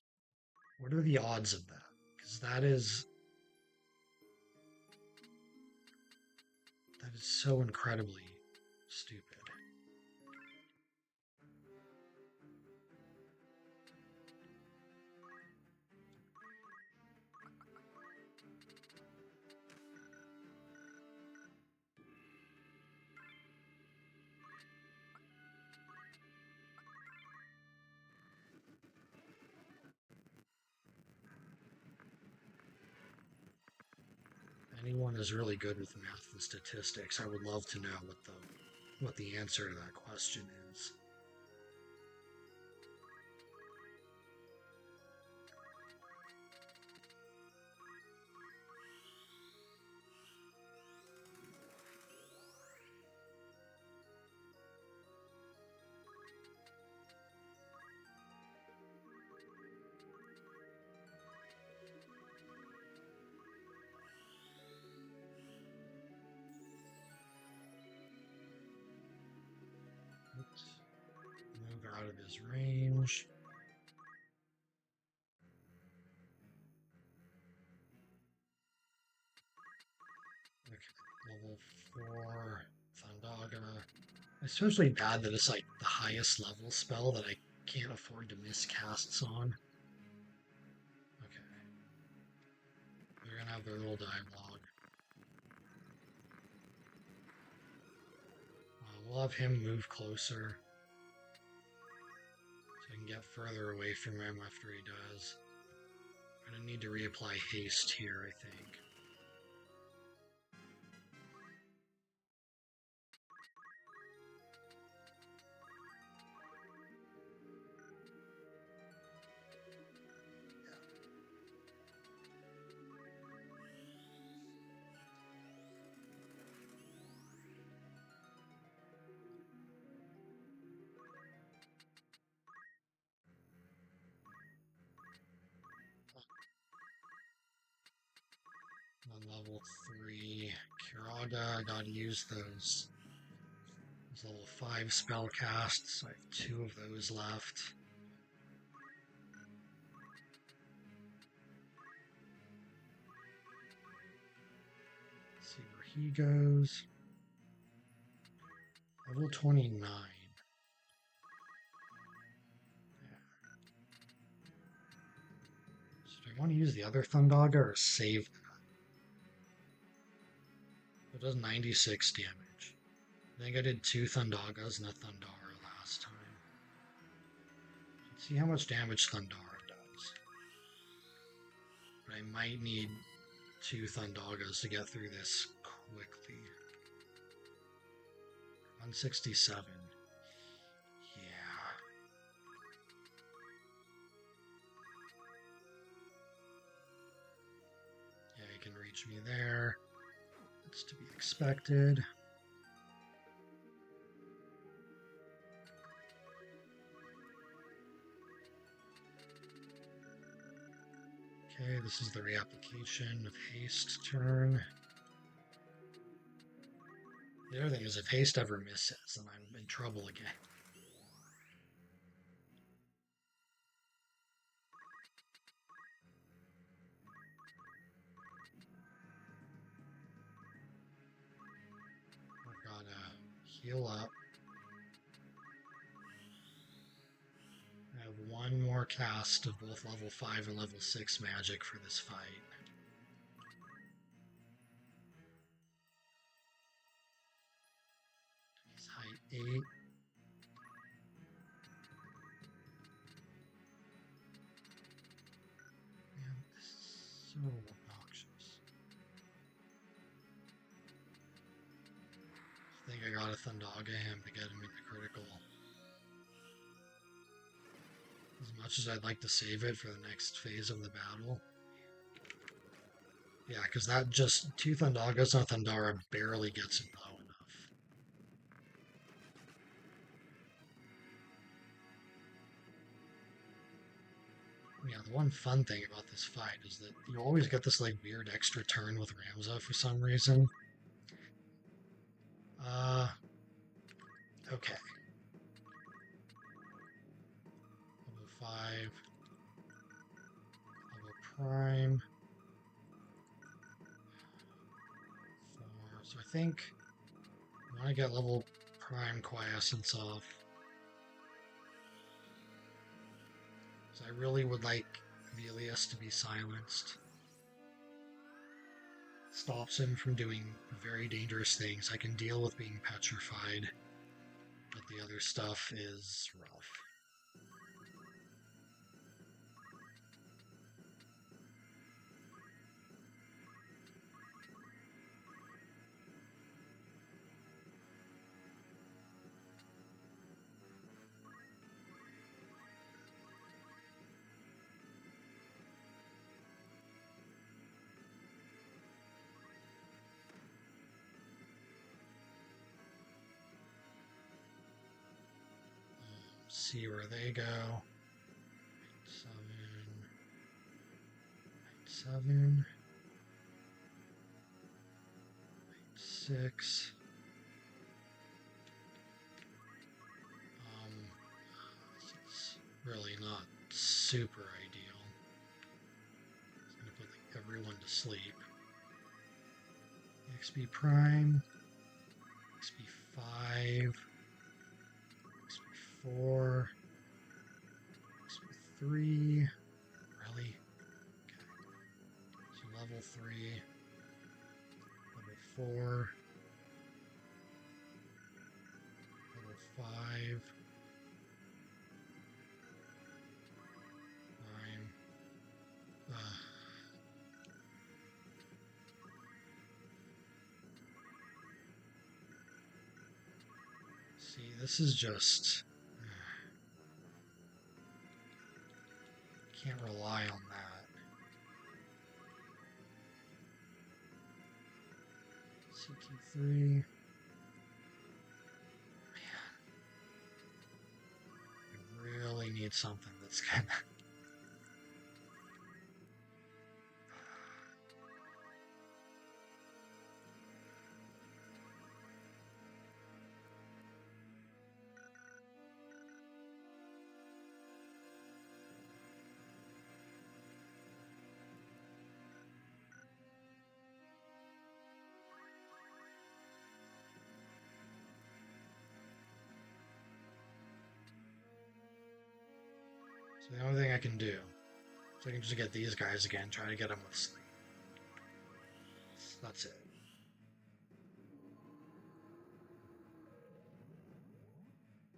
What are the odds of that? Because that is so incredibly stupid. Anyone is really good with math and statistics, I would love to know what the answer to that question is. Move out of his range. Okay, level 4 Thundaga. Especially bad that it's like the highest level spell that I can't afford to miss casts on. Okay. They're gonna have their little dialogue. We'll have him move closer. So I can get further away from him after he does. I'm gonna need to reapply haste here, I think. On level 3, Kiraga, I gotta use those level 5 spell casts. I have 2 of those left. see where he goes. Level 29. Yeah. So do I want to use the other Thundaga or save that? It does 96 damage. I think I did 2 Thundagas and a Thundara last time. Let's see how much damage Thundara does. But I might need 2 Thundagas to get through this quickly. 167. Yeah. Yeah, he can reach me there. That's to be expected. Okay, this is the reapplication of haste turn. The other thing is if haste ever misses, then I'm in trouble again. I've got to heal up. I have one more cast of both level 5 and level 6 magic for this fight. He's height 8. Man, this is so obnoxious. I think I gotta Thundaga him to get him into critical. As much as I'd like to save it for the next phase of the battle. Yeah, because that just 2 Thundagas on Thundara barely gets him low enough. Yeah, the one fun thing about this fight is that you always get this like weird extra turn with Ramza for some reason. Okay. Level 5. Level Prime. 4. So I think I want to get level Prime Quiescence off. So I really would like Belias to be silenced. Stops him from doing very dangerous things. I can deal with being petrified, but the other stuff is rough. See where they go. 7. 6. It's really not super ideal. It's gonna put like, everyone to sleep. XP Prime. XP 5. XP 4. XP 3. Really? Okay. So level 3. Level 4. Level 5. 9. See, this is just... Can't rely on that. CT3. Man. I really need something that's gonna... So the only thing I can do is I can just get these guys again, try to get them with sleep. That's it.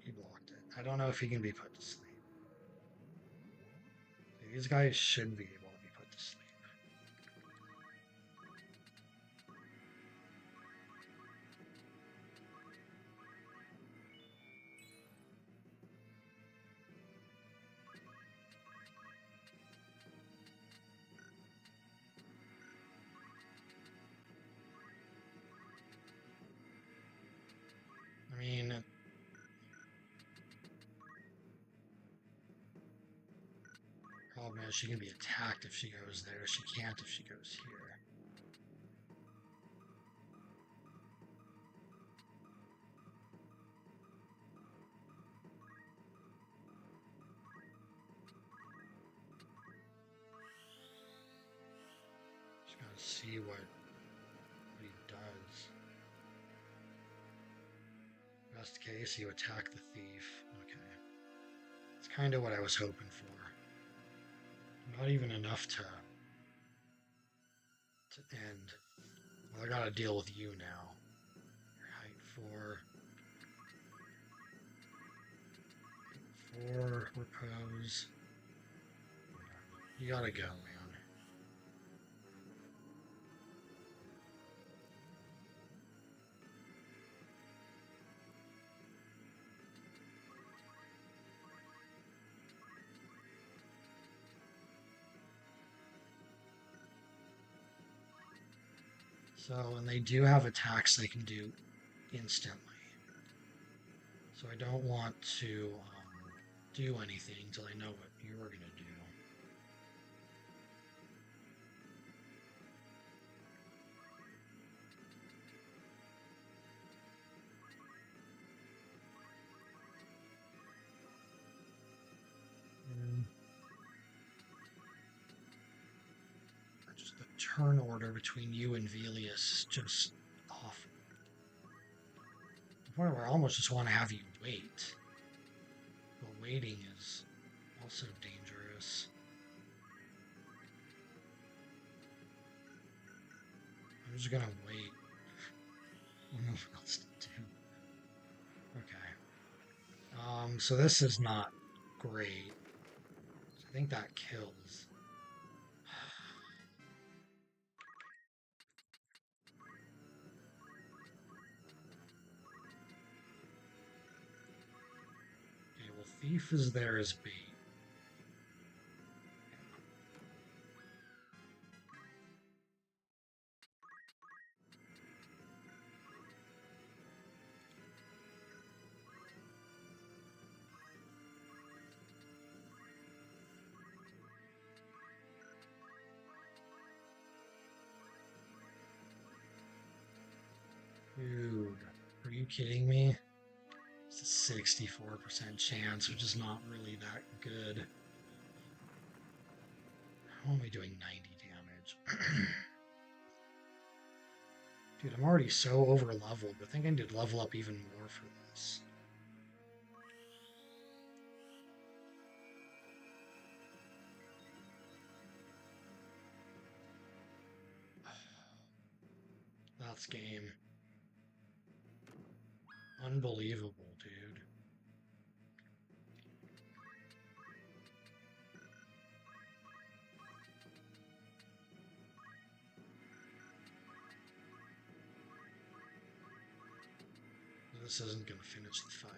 He blocked it. I don't know if he can be put to sleep. These guys should be able to be put to sleep. I mean, problem is she can be attacked if she goes there. She can't if she goes here. Just gotta see what he does. Best case, you attack the thief. Okay. It's kind of what I was hoping for. Not even enough to end. Well, I gotta deal with you now. Height 4. Height 4, repose. You gotta go, man. So, and they do have attacks they can do instantly. So I don't want to do anything until I know what you're going to do. Just the turn order between you and Belias is just awful. To the point where I almost just want to have you wait. But waiting is also dangerous. I'm just gonna wait. I don't know what else to do. Okay. So this is not great. I think that kills. Okay, well, Thief is there as bait. Dude, are you kidding me? It's a 64% chance, which is not really that good. How am I doing 90 damage? Dude, I'm already so over leveled. I think I need to level up even more for this. That's game. Unbelievable, dude. This isn't going to finish the fight.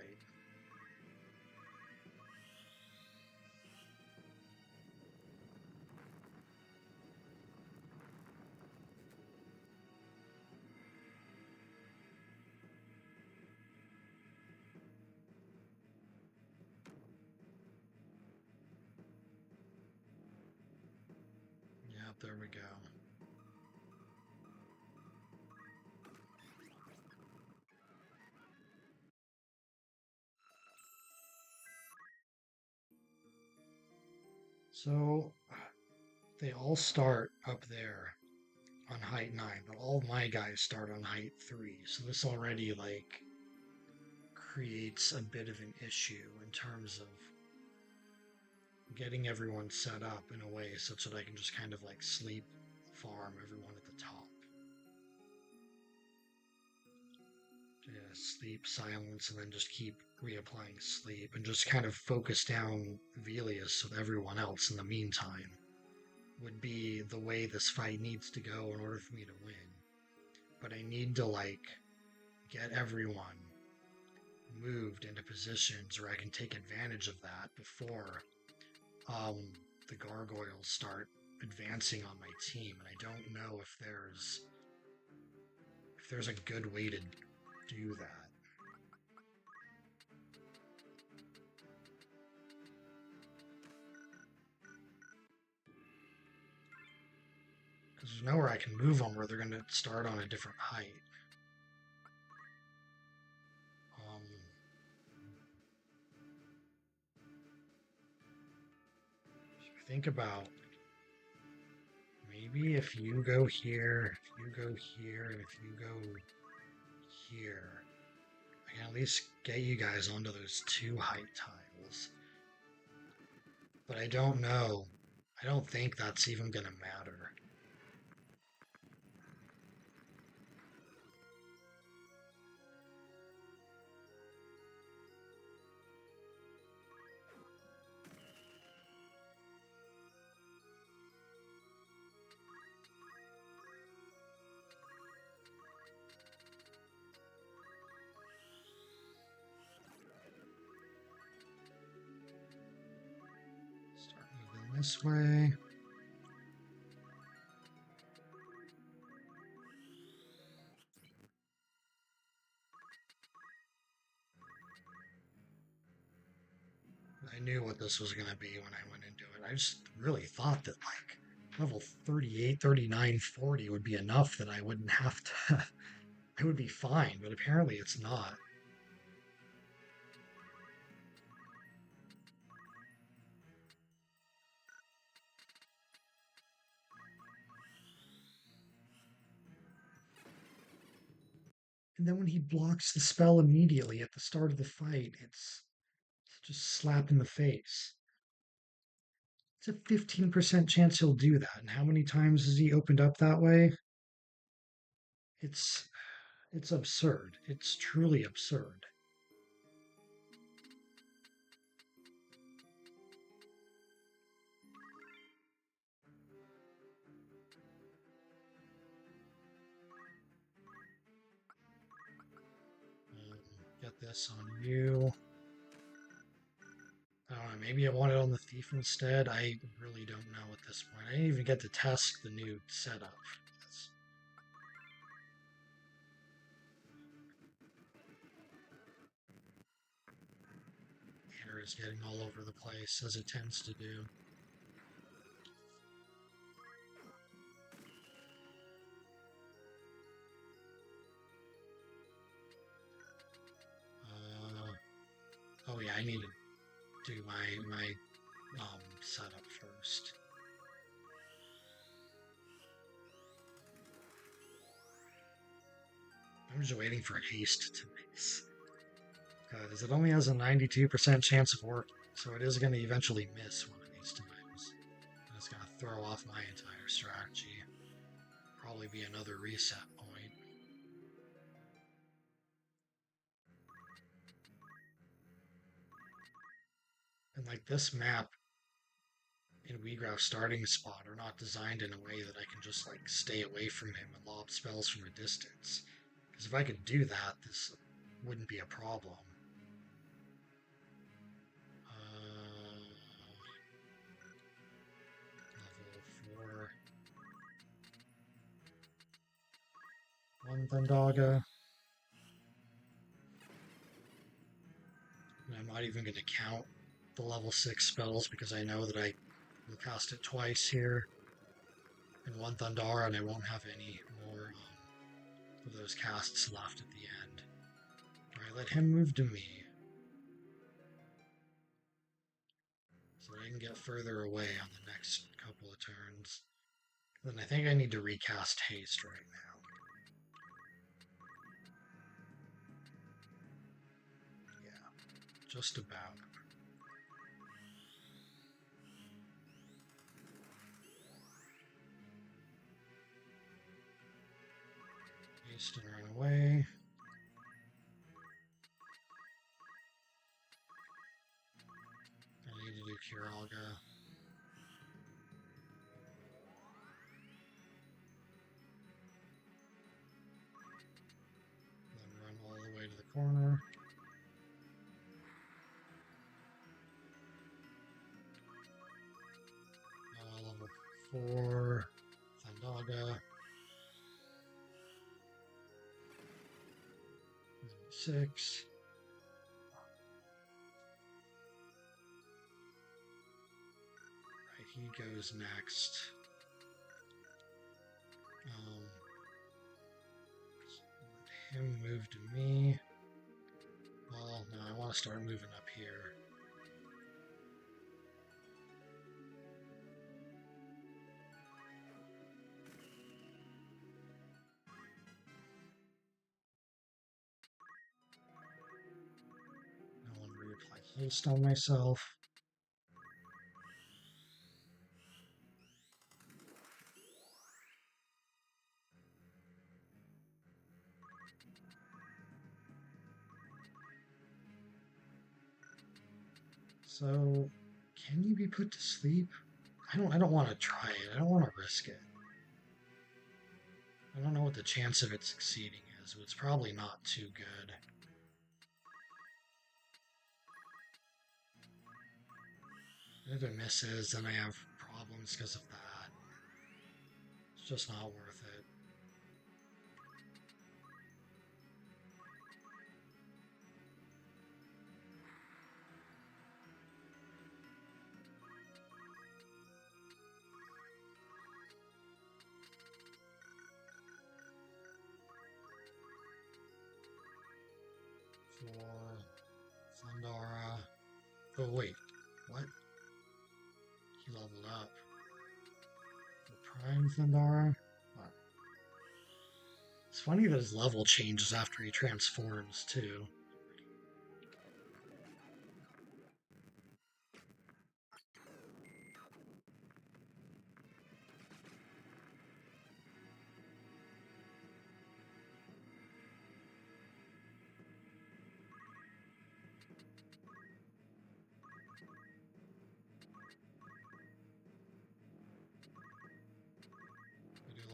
Yep, there we go. So, they all start up there on height 9, but all my guys start on height 3. So this already, like, creates a bit of an issue in terms of getting everyone set up in a way such that I can just kind of like sleep farm everyone at the top. Yeah, sleep, silence, and then just keep reapplying sleep and just kind of focus down Belias with everyone else in the meantime would be the way this fight needs to go in order for me to win. But I need to like get everyone moved into positions where I can take advantage of that before the gargoyles start advancing on my team. And I don't know if there's a good way to do that. Because there's nowhere I can move them where they're going to start on a different height. Think about maybe if you go here, if you go here, and if you go here, I can at least get you guys onto those 2 height tiles. But I don't know. I don't think that's even going to matter. Start moving this way. I knew what this was going to be when I went into it. I just really thought that like level 38, 39, 40 would be enough that I wouldn't have to. I would be fine, but apparently it's not. And then when he blocks the spell immediately at the start of the fight, it's just slap in the face. It's a 15% chance he'll do that. And how many times has he opened up that way? It's it's absurd. It's truly absurd. Get this on you. I don't know, maybe I want it on the thief instead. I really don't know at this point. I didn't even get to test the new setup for this. Hair is getting all over the place, as it tends to do. Oh yeah, I need to do my setup first. I'm just waiting for haste to miss. Because it only has a 92% chance of working, so it is going to eventually miss one of these times. And it's going to throw off my entire strategy. Probably be another reset point. And like this map in Wiegraf's starting spot are not designed in a way that I can just like stay away from him and lob spells from a distance. Because if I could do that, this wouldn't be a problem. Level 4. One Thundaga. And I'm not even going to count the level 6 spells because I know that I will cast it twice here in one Thundara and I won't have any more of those casts left at the end. Alright, let him move to me so that I can get further away on the next couple of turns. Then I think I need to recast haste right now. Yeah, just about. here, Olga. Then run all the way to the corner. Level 4, Thandaga. Level 6. Right, he goes next. Let him move to me. Well, no, I want to start moving up here. I want to reapply haste on myself. So, can you be put to sleep? I don't want to try it. I don't want to risk it. I don't know what the chance of it succeeding is, but it's probably not too good. If it misses, then I have problems because of that. It's just not worth it. For Thundara. Oh, wait. What? He leveled up. For Prime Thundara? What? It's funny that his level changes after he transforms, too.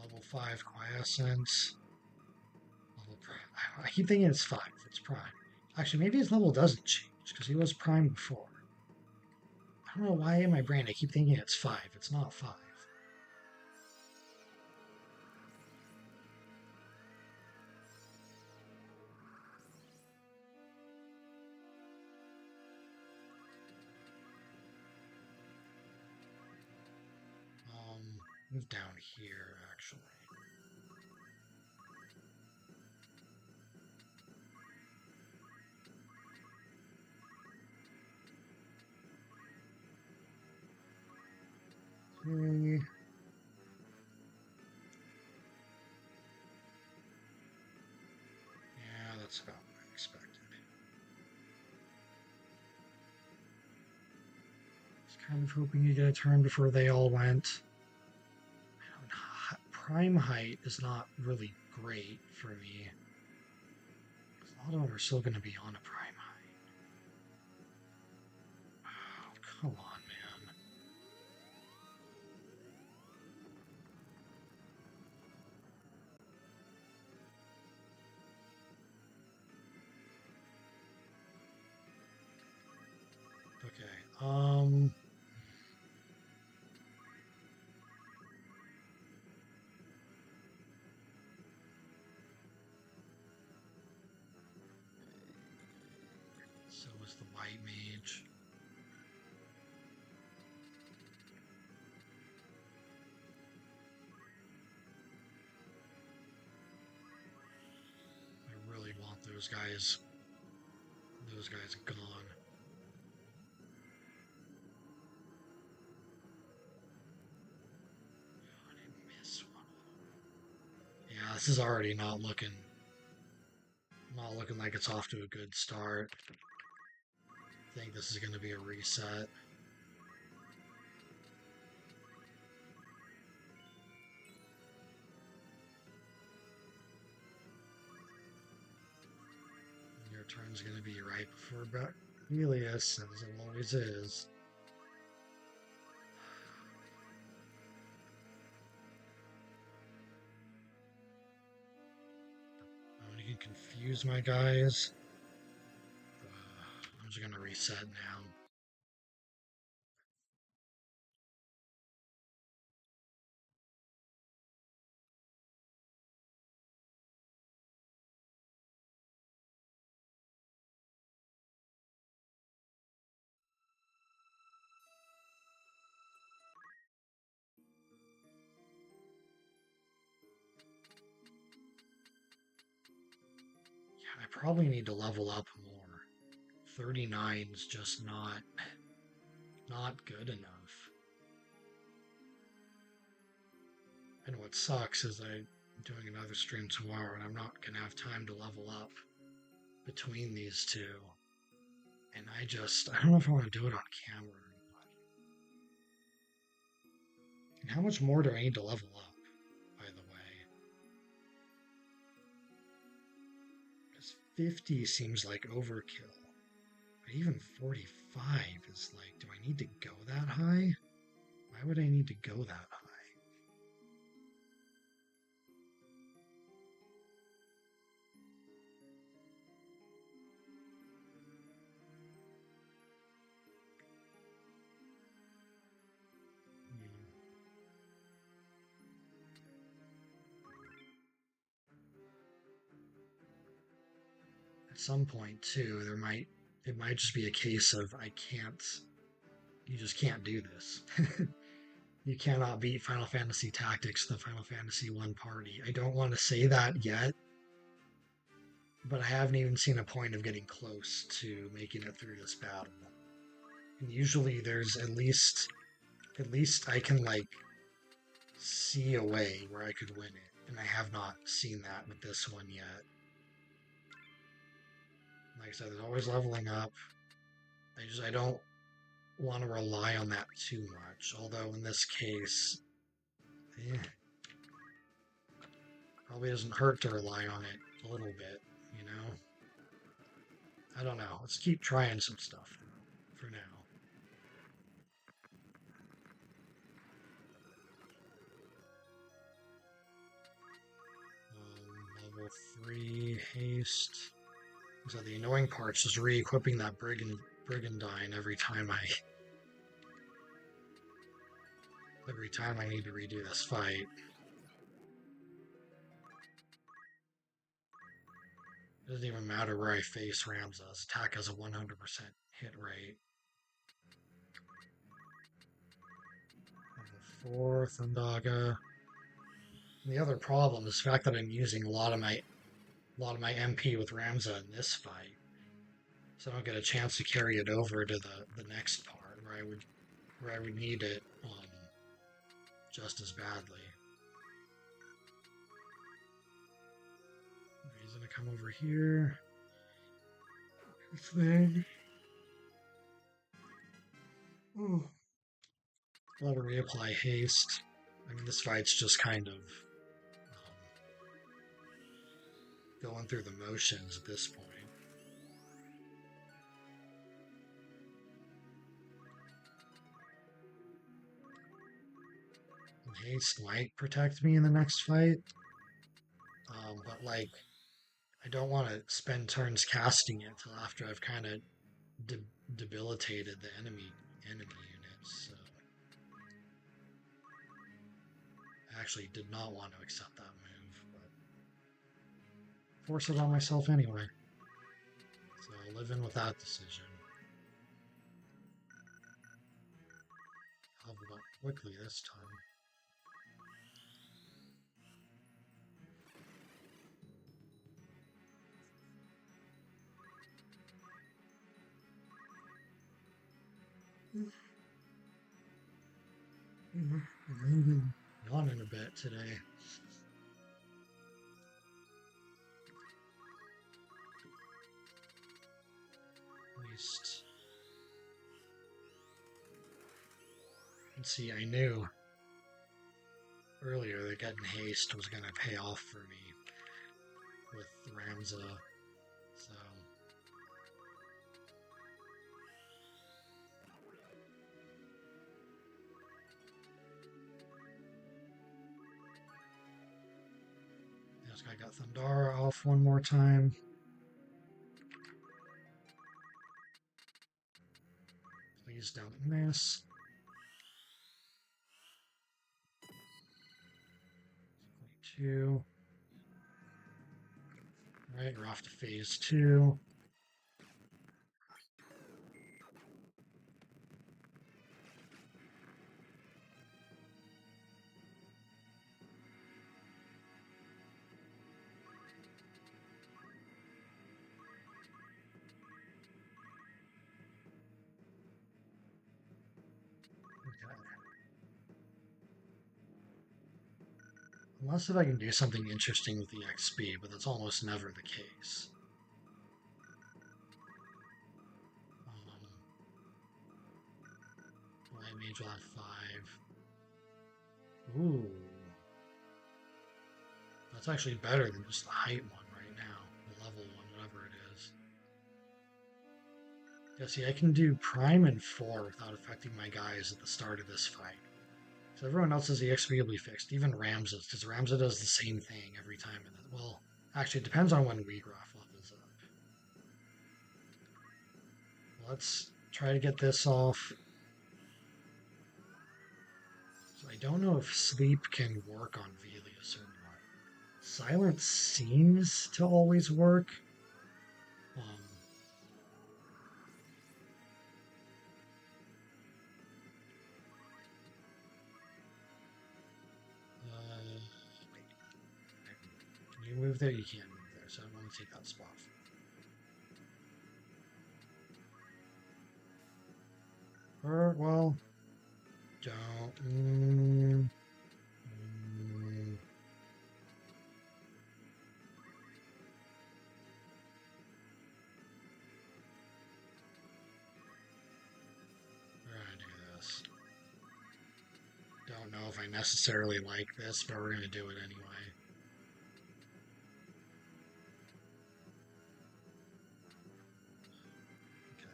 Level 5 Quiescence. I keep thinking it's 5. It's Prime. Actually, maybe his level doesn't change, because he was Prime before. I don't know why in my brain I keep thinking it's 5. It's not 5. Move down here, actually. Okay. Yeah, that's about what I expected. I was kind of hoping to get a turn before they all went. Prime height is not really great for me. A lot of them are still going to be on a prime height. Oh, come on, man. Okay, so is the white mage. I really want those guys gone. Yeah, this is already not looking like it's off to a good start. I think this is going to be a reset. Your turn's going to be right before Belias, as it always is. confuse my guys. I'm just gonna reset now. I probably need to level up more. 39 is just not good enough. And what sucks is I'm doing another stream tomorrow and I'm not gonna have time to level up between these two. And I don't know if I want to do it on camera or not. And how much more do I need to level up, by the way? Because 50 seems like overkill. But even 45 is like, do I need to go that high? Why would I need to go that high? At some point, too, it might just be a case of you just can't do this. You cannot beat Final Fantasy Tactics, the Final Fantasy 1 party. I don't want to say that yet, but I haven't even seen a point of getting close to making it through this battle. And usually there's at least I can like see a way where I could win it, and I have not seen that with this one yet. Like I said, there's always leveling up. I don't want to rely on that too much. Although in this case, probably doesn't hurt to rely on it a little bit, you know? I don't know. Let's keep trying some stuff for now. Level 3 haste. So the annoying part's just re-equipping that brigandine every time I need to redo this fight. It doesn't even matter where I face Ramza's. Attack has a 100% hit rate. Level 4, Thundaga. The other problem is the fact that I'm using a lot of my MP with Ramza in this fight. So I don't get a chance to carry it over to the next part where I would need it just as badly. He's gonna come over here. This thing. Ooh. I'll reapply haste. I mean, this fight's just kind of going through the motions at this point. And haste might protect me in the next fight, but like, I don't want to spend turns casting it until after I've kind of debilitated the enemy units. So I actually did not want to accept that move, but force it on myself anyway. So I'll live in with that decision. Leveled up quickly this time. Yawning a bit today. At least. And see, I knew earlier that getting haste was going to pay off for me with Ramza. So. I got Thundara off one more time. Please don't miss. Two. All right, we're off to phase 2. Okay. Unless if I can do something interesting with the XP, but that's almost never the case. Light Mage will have 5. Ooh. That's actually better than just the height one right now. The level one, whatever it is. Yeah, see, I can do Prime and 4 without affecting my guys at the start of this fight. So everyone else's EXP will be fixed, even Ramza's, because Ramza does the same thing every time. Well, actually, it depends on when Wiegraf levels up. Let's try to get this off. So I don't know if sleep can work on Belias or not. Silence seems to always work. Can you move there? You can't move there, so I'm going to take that spot. Well, don't. We're going to do this. Don't know if I necessarily like this, but we're going to do it anyway. Okay.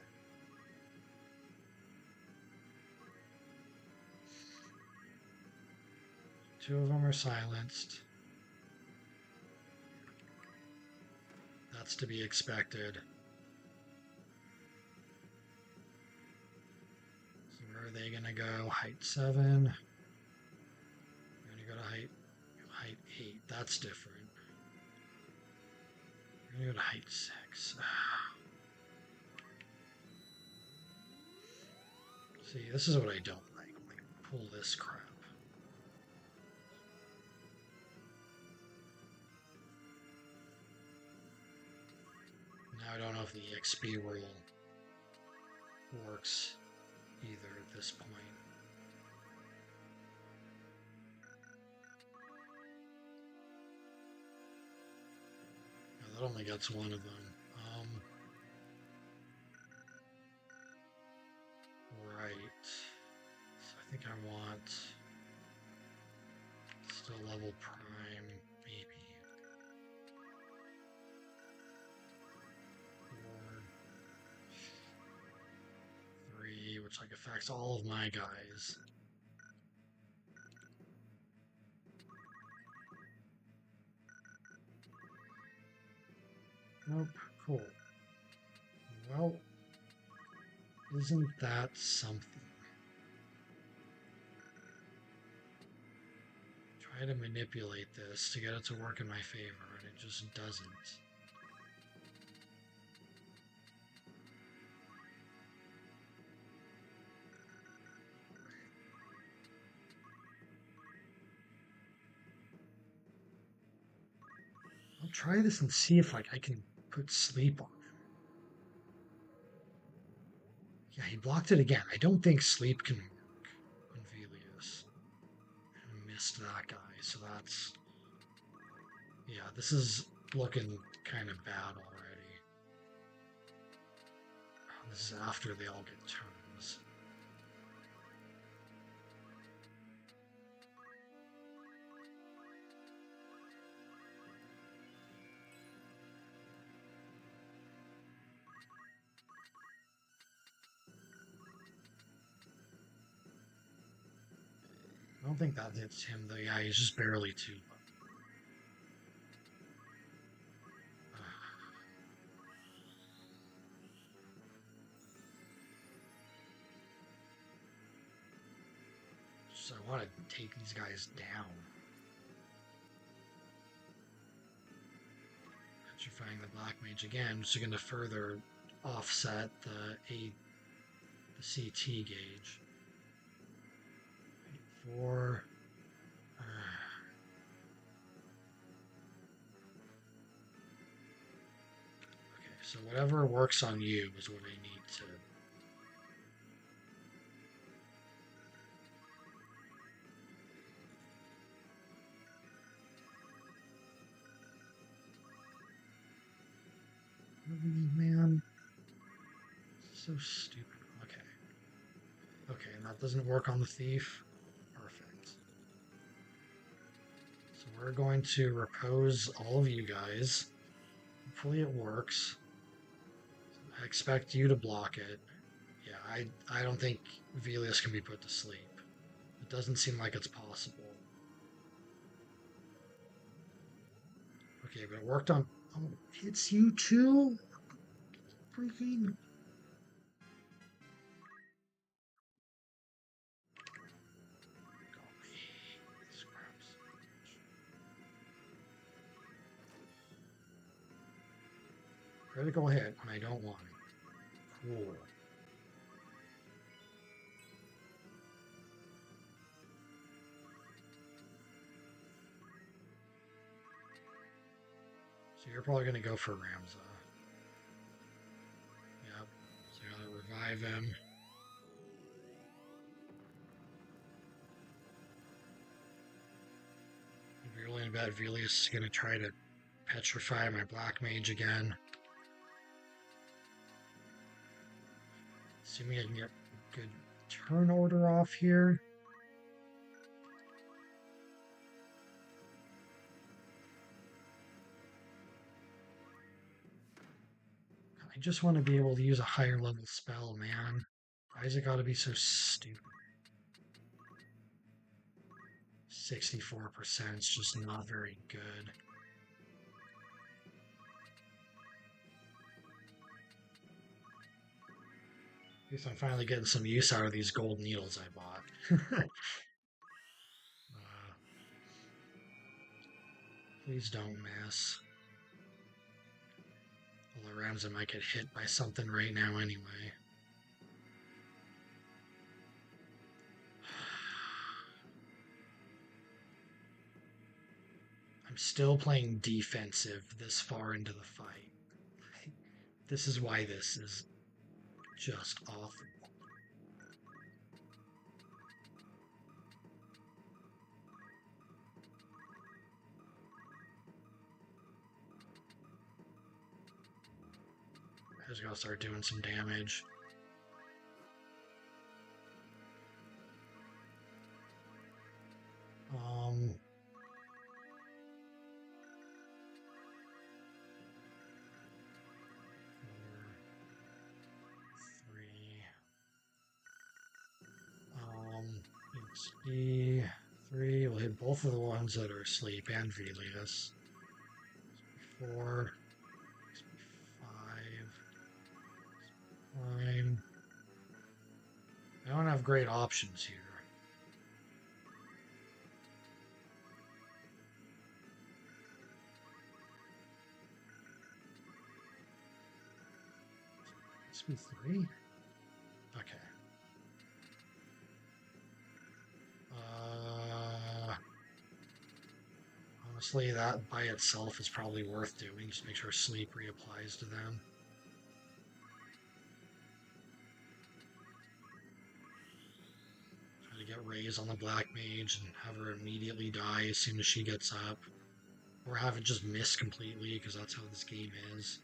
Two of them are silenced. That's to be expected. So where are they going to go? Height 7. They're going to go to height 8. That's different. We're going to go to height 6. See, this is what I don't like. Like, pull this crap. Now I don't know if the EXP rule works either at this point. No, that only gets one of them. Right. So I think I want still level prime, maybe. 4, 3, which like affects all of my guys. Nope. Cool. Well, isn't that something? Try to manipulate this to get it to work in my favor, and it just doesn't. I'll try this and see if like I can put sleep on him. Yeah, he blocked it again. I don't think sleep can work on Belias. I missed that guy, so that's... Yeah, this is looking kind of bad already. This is after they all get turns. I don't think that hits him though. Yeah, he's just barely 2. So I want to take these guys down. Petrifying the Black Mage again, which is going to further offset the CT gauge. 4. Okay, so whatever works on you is what I need to. Man, so stupid. Okay. Okay, and that doesn't work on the thief. Perfect. So we're going to repose all of you guys. Hopefully it works. I expect you to block it. Yeah, I don't think Belias can be put to sleep. It doesn't seem like it's possible. Okay, but it worked on... Oh, it's you too? Freaking... Critical hit, and I don't want it. Cool. So you're probably going to go for Ramza. Yep. So you gotta revive him. If you're really in bad, Belias is going to try to petrify my Black Mage again. Assuming I can get a good turn order off here. I just want to be able to use a higher level spell, man. Why has it got to be so stupid? 64% is just not very good. At least I'm finally getting some use out of these gold needles I bought. Please don't miss. Although Ramza might get hit by something right now anyway. I'm still playing defensive this far into the fight. This is why this is just awful. I just gotta start doing some damage. Um, 4, 3. XP3. We'll hit both of the ones that are asleep and Belias. 4. XP5. 9. I don't have great options here. XP3? Okay. Honestly, that by itself is probably worth doing. Just make sure sleep reapplies to them. Try to get Raise on the Black Mage and have her immediately die as soon as she gets up. Or have it just miss completely, because that's how this game is.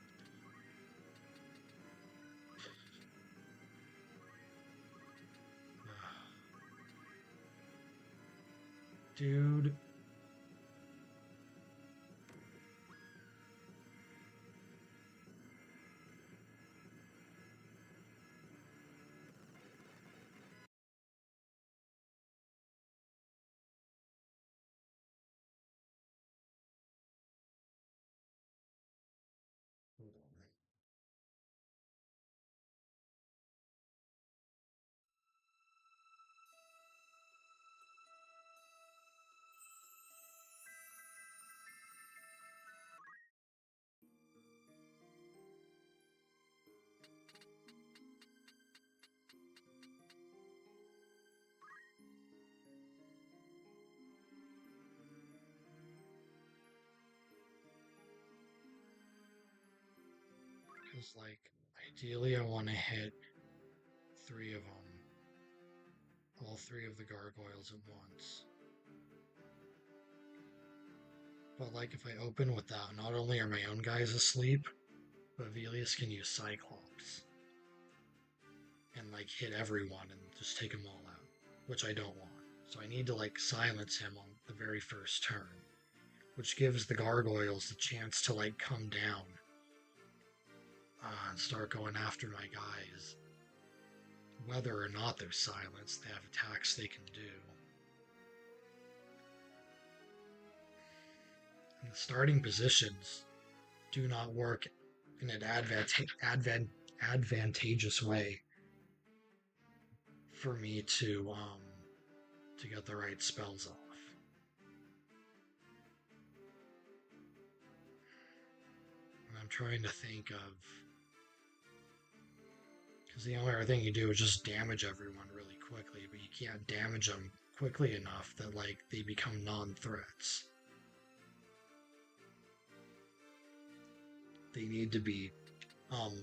Dude. Hold on. Because, like, ideally I want to hit 3 of them. All 3 of the gargoyles at once. But, like, if I open with that, not only are my own guys asleep, but Belias can use Cyclops. And, like, hit everyone and just take them all out. Which I don't want. So I need to, like, silence him on the very first turn. Which gives the gargoyles the chance to, like, come down. And start going after my guys. Whether or not they're silenced, they have attacks they can do. And the starting positions do not work in an advantageous way for me to get the right spells off. And I'm trying to think of, because the only other thing you do is just damage everyone really quickly, but you can't damage them quickly enough that, like, they become non-threats. They need to be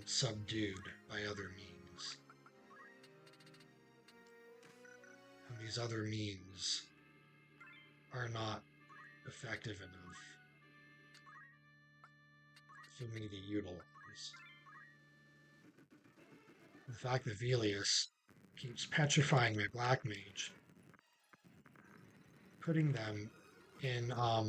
subdued by other means. And these other means are not effective enough for me to utilize. The fact that Belias keeps petrifying my black mage, putting them in a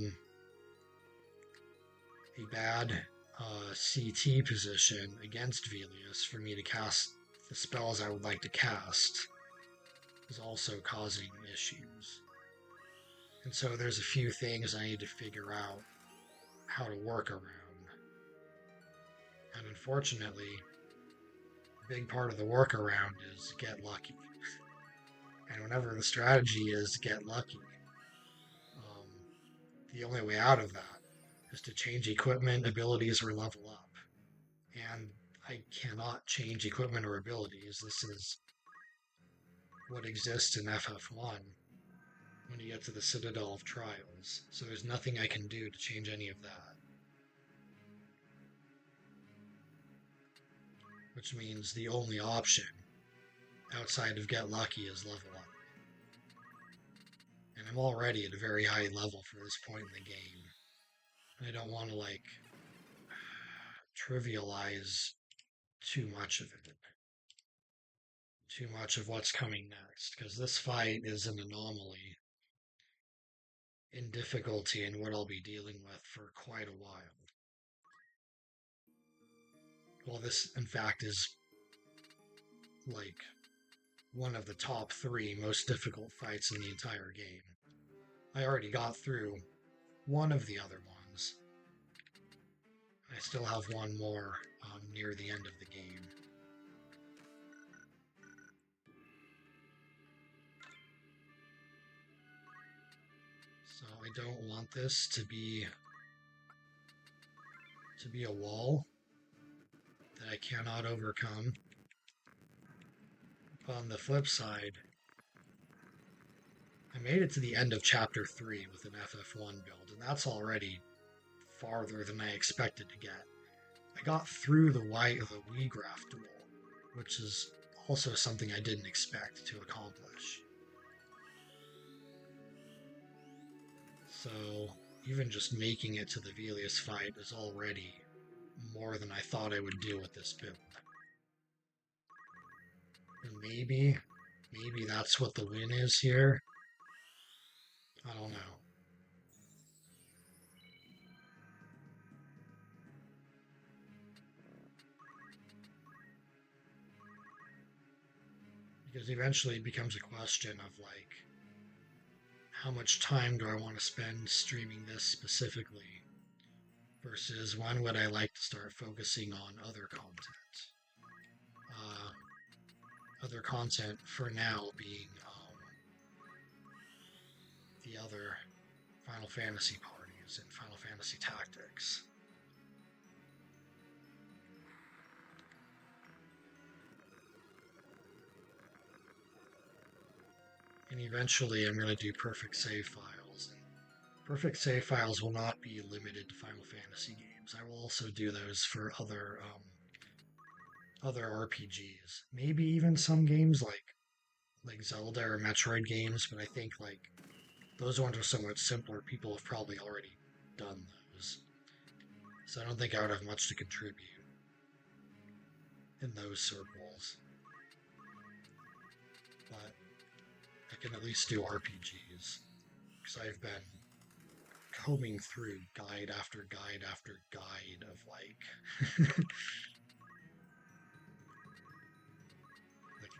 bad CT position against Belias for me to cast the spells I would like to cast, is also causing issues. And so there's a few things I need to figure out how to work around. And unfortunately, a big part of the workaround is get lucky. And whenever the strategy is get lucky, the only way out of that is to change equipment, abilities, or level up. And I cannot change equipment or abilities. This is what exists in FF1 when you get to the Citadel of Trials. So there's nothing I can do to change any of that. Which means the only option outside of get lucky is level up. And I'm already at a very high level for this point in the game. I don't want to, like, trivialize too much of it. Too much of what's coming next, because this fight is an anomaly in difficulty and what I'll be dealing with for quite a while. Well, this, in fact, is, like, one of the top 3 most difficult fights in the entire game. I already got through one of the other ones. I still have one more near the end of the game. So I don't want this to be a wall that I cannot overcome. But on the flip side, I made it to the end of Chapter 3 with an FF1 build, and that's already farther than I expected to get. I got through the Wiegraf duel, which is also something I didn't expect to accomplish. So even just making it to the Belias fight is already more than I thought I would do with this build. And maybe that's what the win is here. I don't know. Because eventually it becomes a question of, like, how much time do I want to spend streaming this specifically versus when would I like to start focusing on other content. Other content for now being the other Final Fantasy parties and Final Fantasy Tactics. And eventually I'm going to do perfect save files. And perfect save files will not be limited to Final Fantasy games. I will also do those for other other RPGs. Maybe even some games like Zelda or Metroid games, but I think like those ones are so much simpler. People have probably already done those, so I don't think I would have much to contribute in those circles. But I can at least do RPGs because I've been combing through guide after guide after guide of like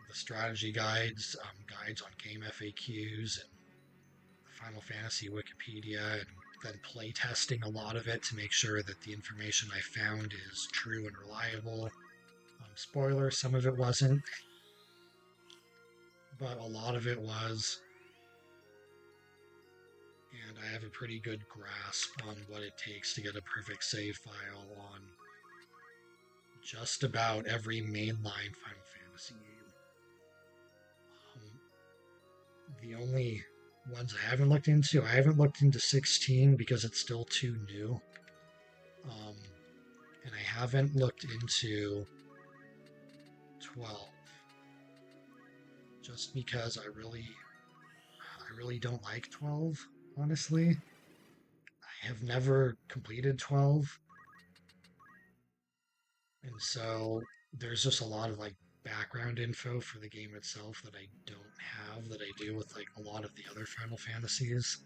the strategy guides, guides on game FAQs, and Final Fantasy Wikipedia, and then play testing a lot of it to make sure that the information I found is true and reliable. Spoiler, some of it wasn't, but a lot of it was. And I have a pretty good grasp on what it takes to get a perfect save file on just about every mainline Final Fantasy game. The only ones I haven't looked into 16 because it's still too new. And I haven't looked into 12 just because I really don't like 12, honestly. I have never completed 12. And so there's just a lot of like background info for the game itself that I don't have that I do with like a lot of the other Final Fantasies.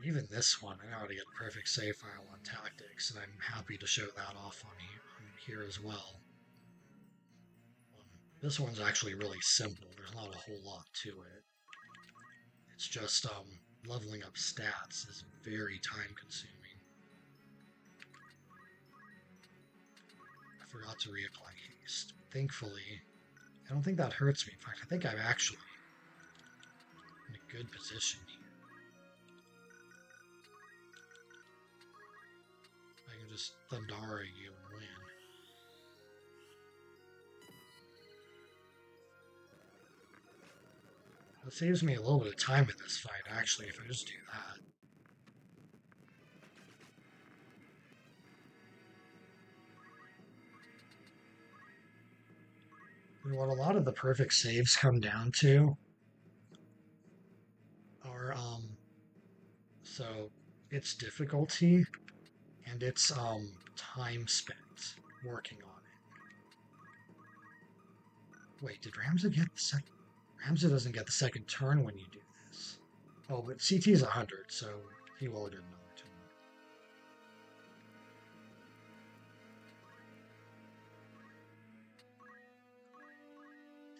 Even this one, I know how to get a perfect save file on Tactics, and I'm happy to show that off on here as well. This one's actually really simple. There's not a whole lot to it. It's just leveling up stats is very time consuming. I forgot to reapply haste. Thankfully, I don't think that hurts me. In fact, I think I'm actually in a good position here. I can just Thundara you and win. It saves me a little bit of time in this fight, actually, if I just do that. And what a lot of the perfect saves come down to are, so its difficulty and its, time spent working on it. Wait, did Ramza get the second? Ramza doesn't get the second turn when you do this. Oh, but CT is 100, so he will get another turn.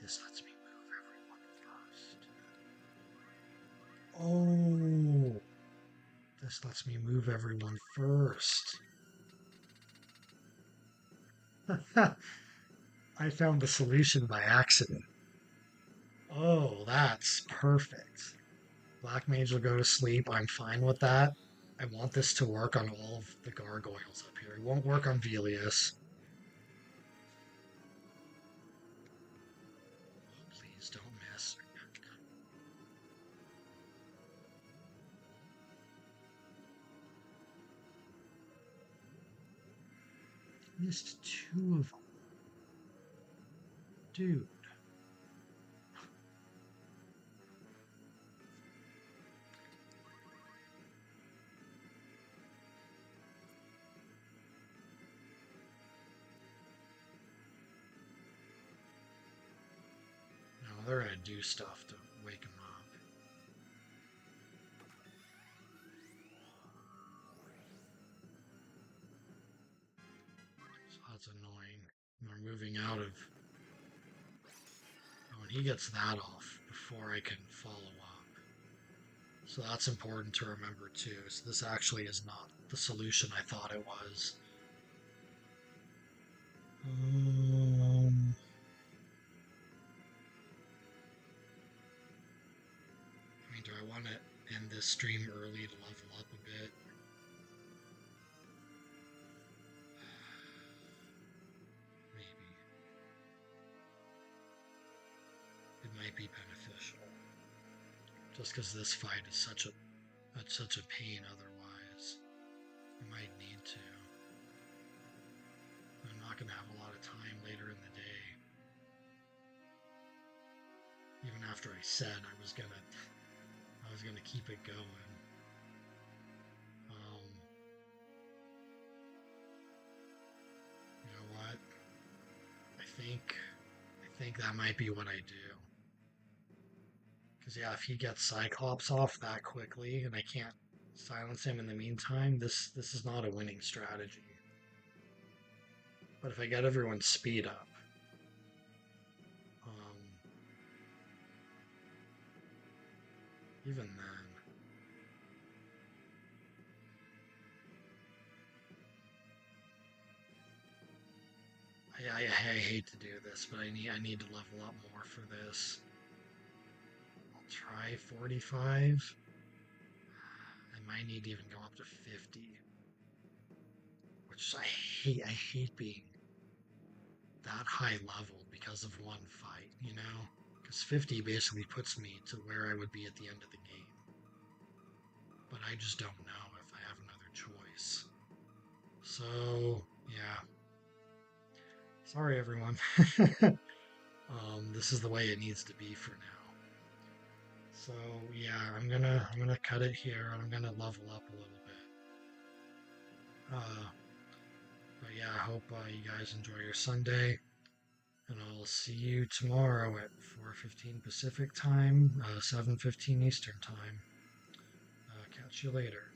This lets me move everyone first. Oh, this lets me move everyone first. I found the solution by accident. Oh, that's perfect. Black Mage will go to sleep. I'm fine with that. I want this to work on all of the gargoyles up here. It won't work on Belias. Oh, please don't miss. Missed two of them. Dude. No, they're gonna do stuff to wake him up. So that's annoying. We're moving out of... Oh, and he gets that off before I can follow up. So that's important to remember too. So this actually is not the solution I thought it was. I mean, do I want to end this stream early to level up a bit? Maybe. It might be beneficial. Just because this fight is such a That's such a pain otherwise. I might need to. I'm not going to have a lot of time later in the day. Even after I said I was gonna keep it going. Um, you know what? I think that might be what I do. Because yeah, if he gets Cyclops off that quickly and I can't silence him in the meantime, this is not a winning strategy. But if I get everyone's speed up, um, even then, I hate to do this, but I need to level up more for this. I'll try 45. I might need to even go up to 50, which I hate being that high level because of one fight, you know? Because 50 basically puts me to where I would be at the end of the game. But I just don't know if I have another choice. So, yeah. Sorry, everyone. This is the way it needs to be for now. So, yeah, I'm gonna cut it here and I'm gonna level up a little bit. Uh, but yeah, I hope you guys enjoy your Sunday. And I'll see you tomorrow at 4:15 Pacific time, 7:15 Eastern time. Catch you later.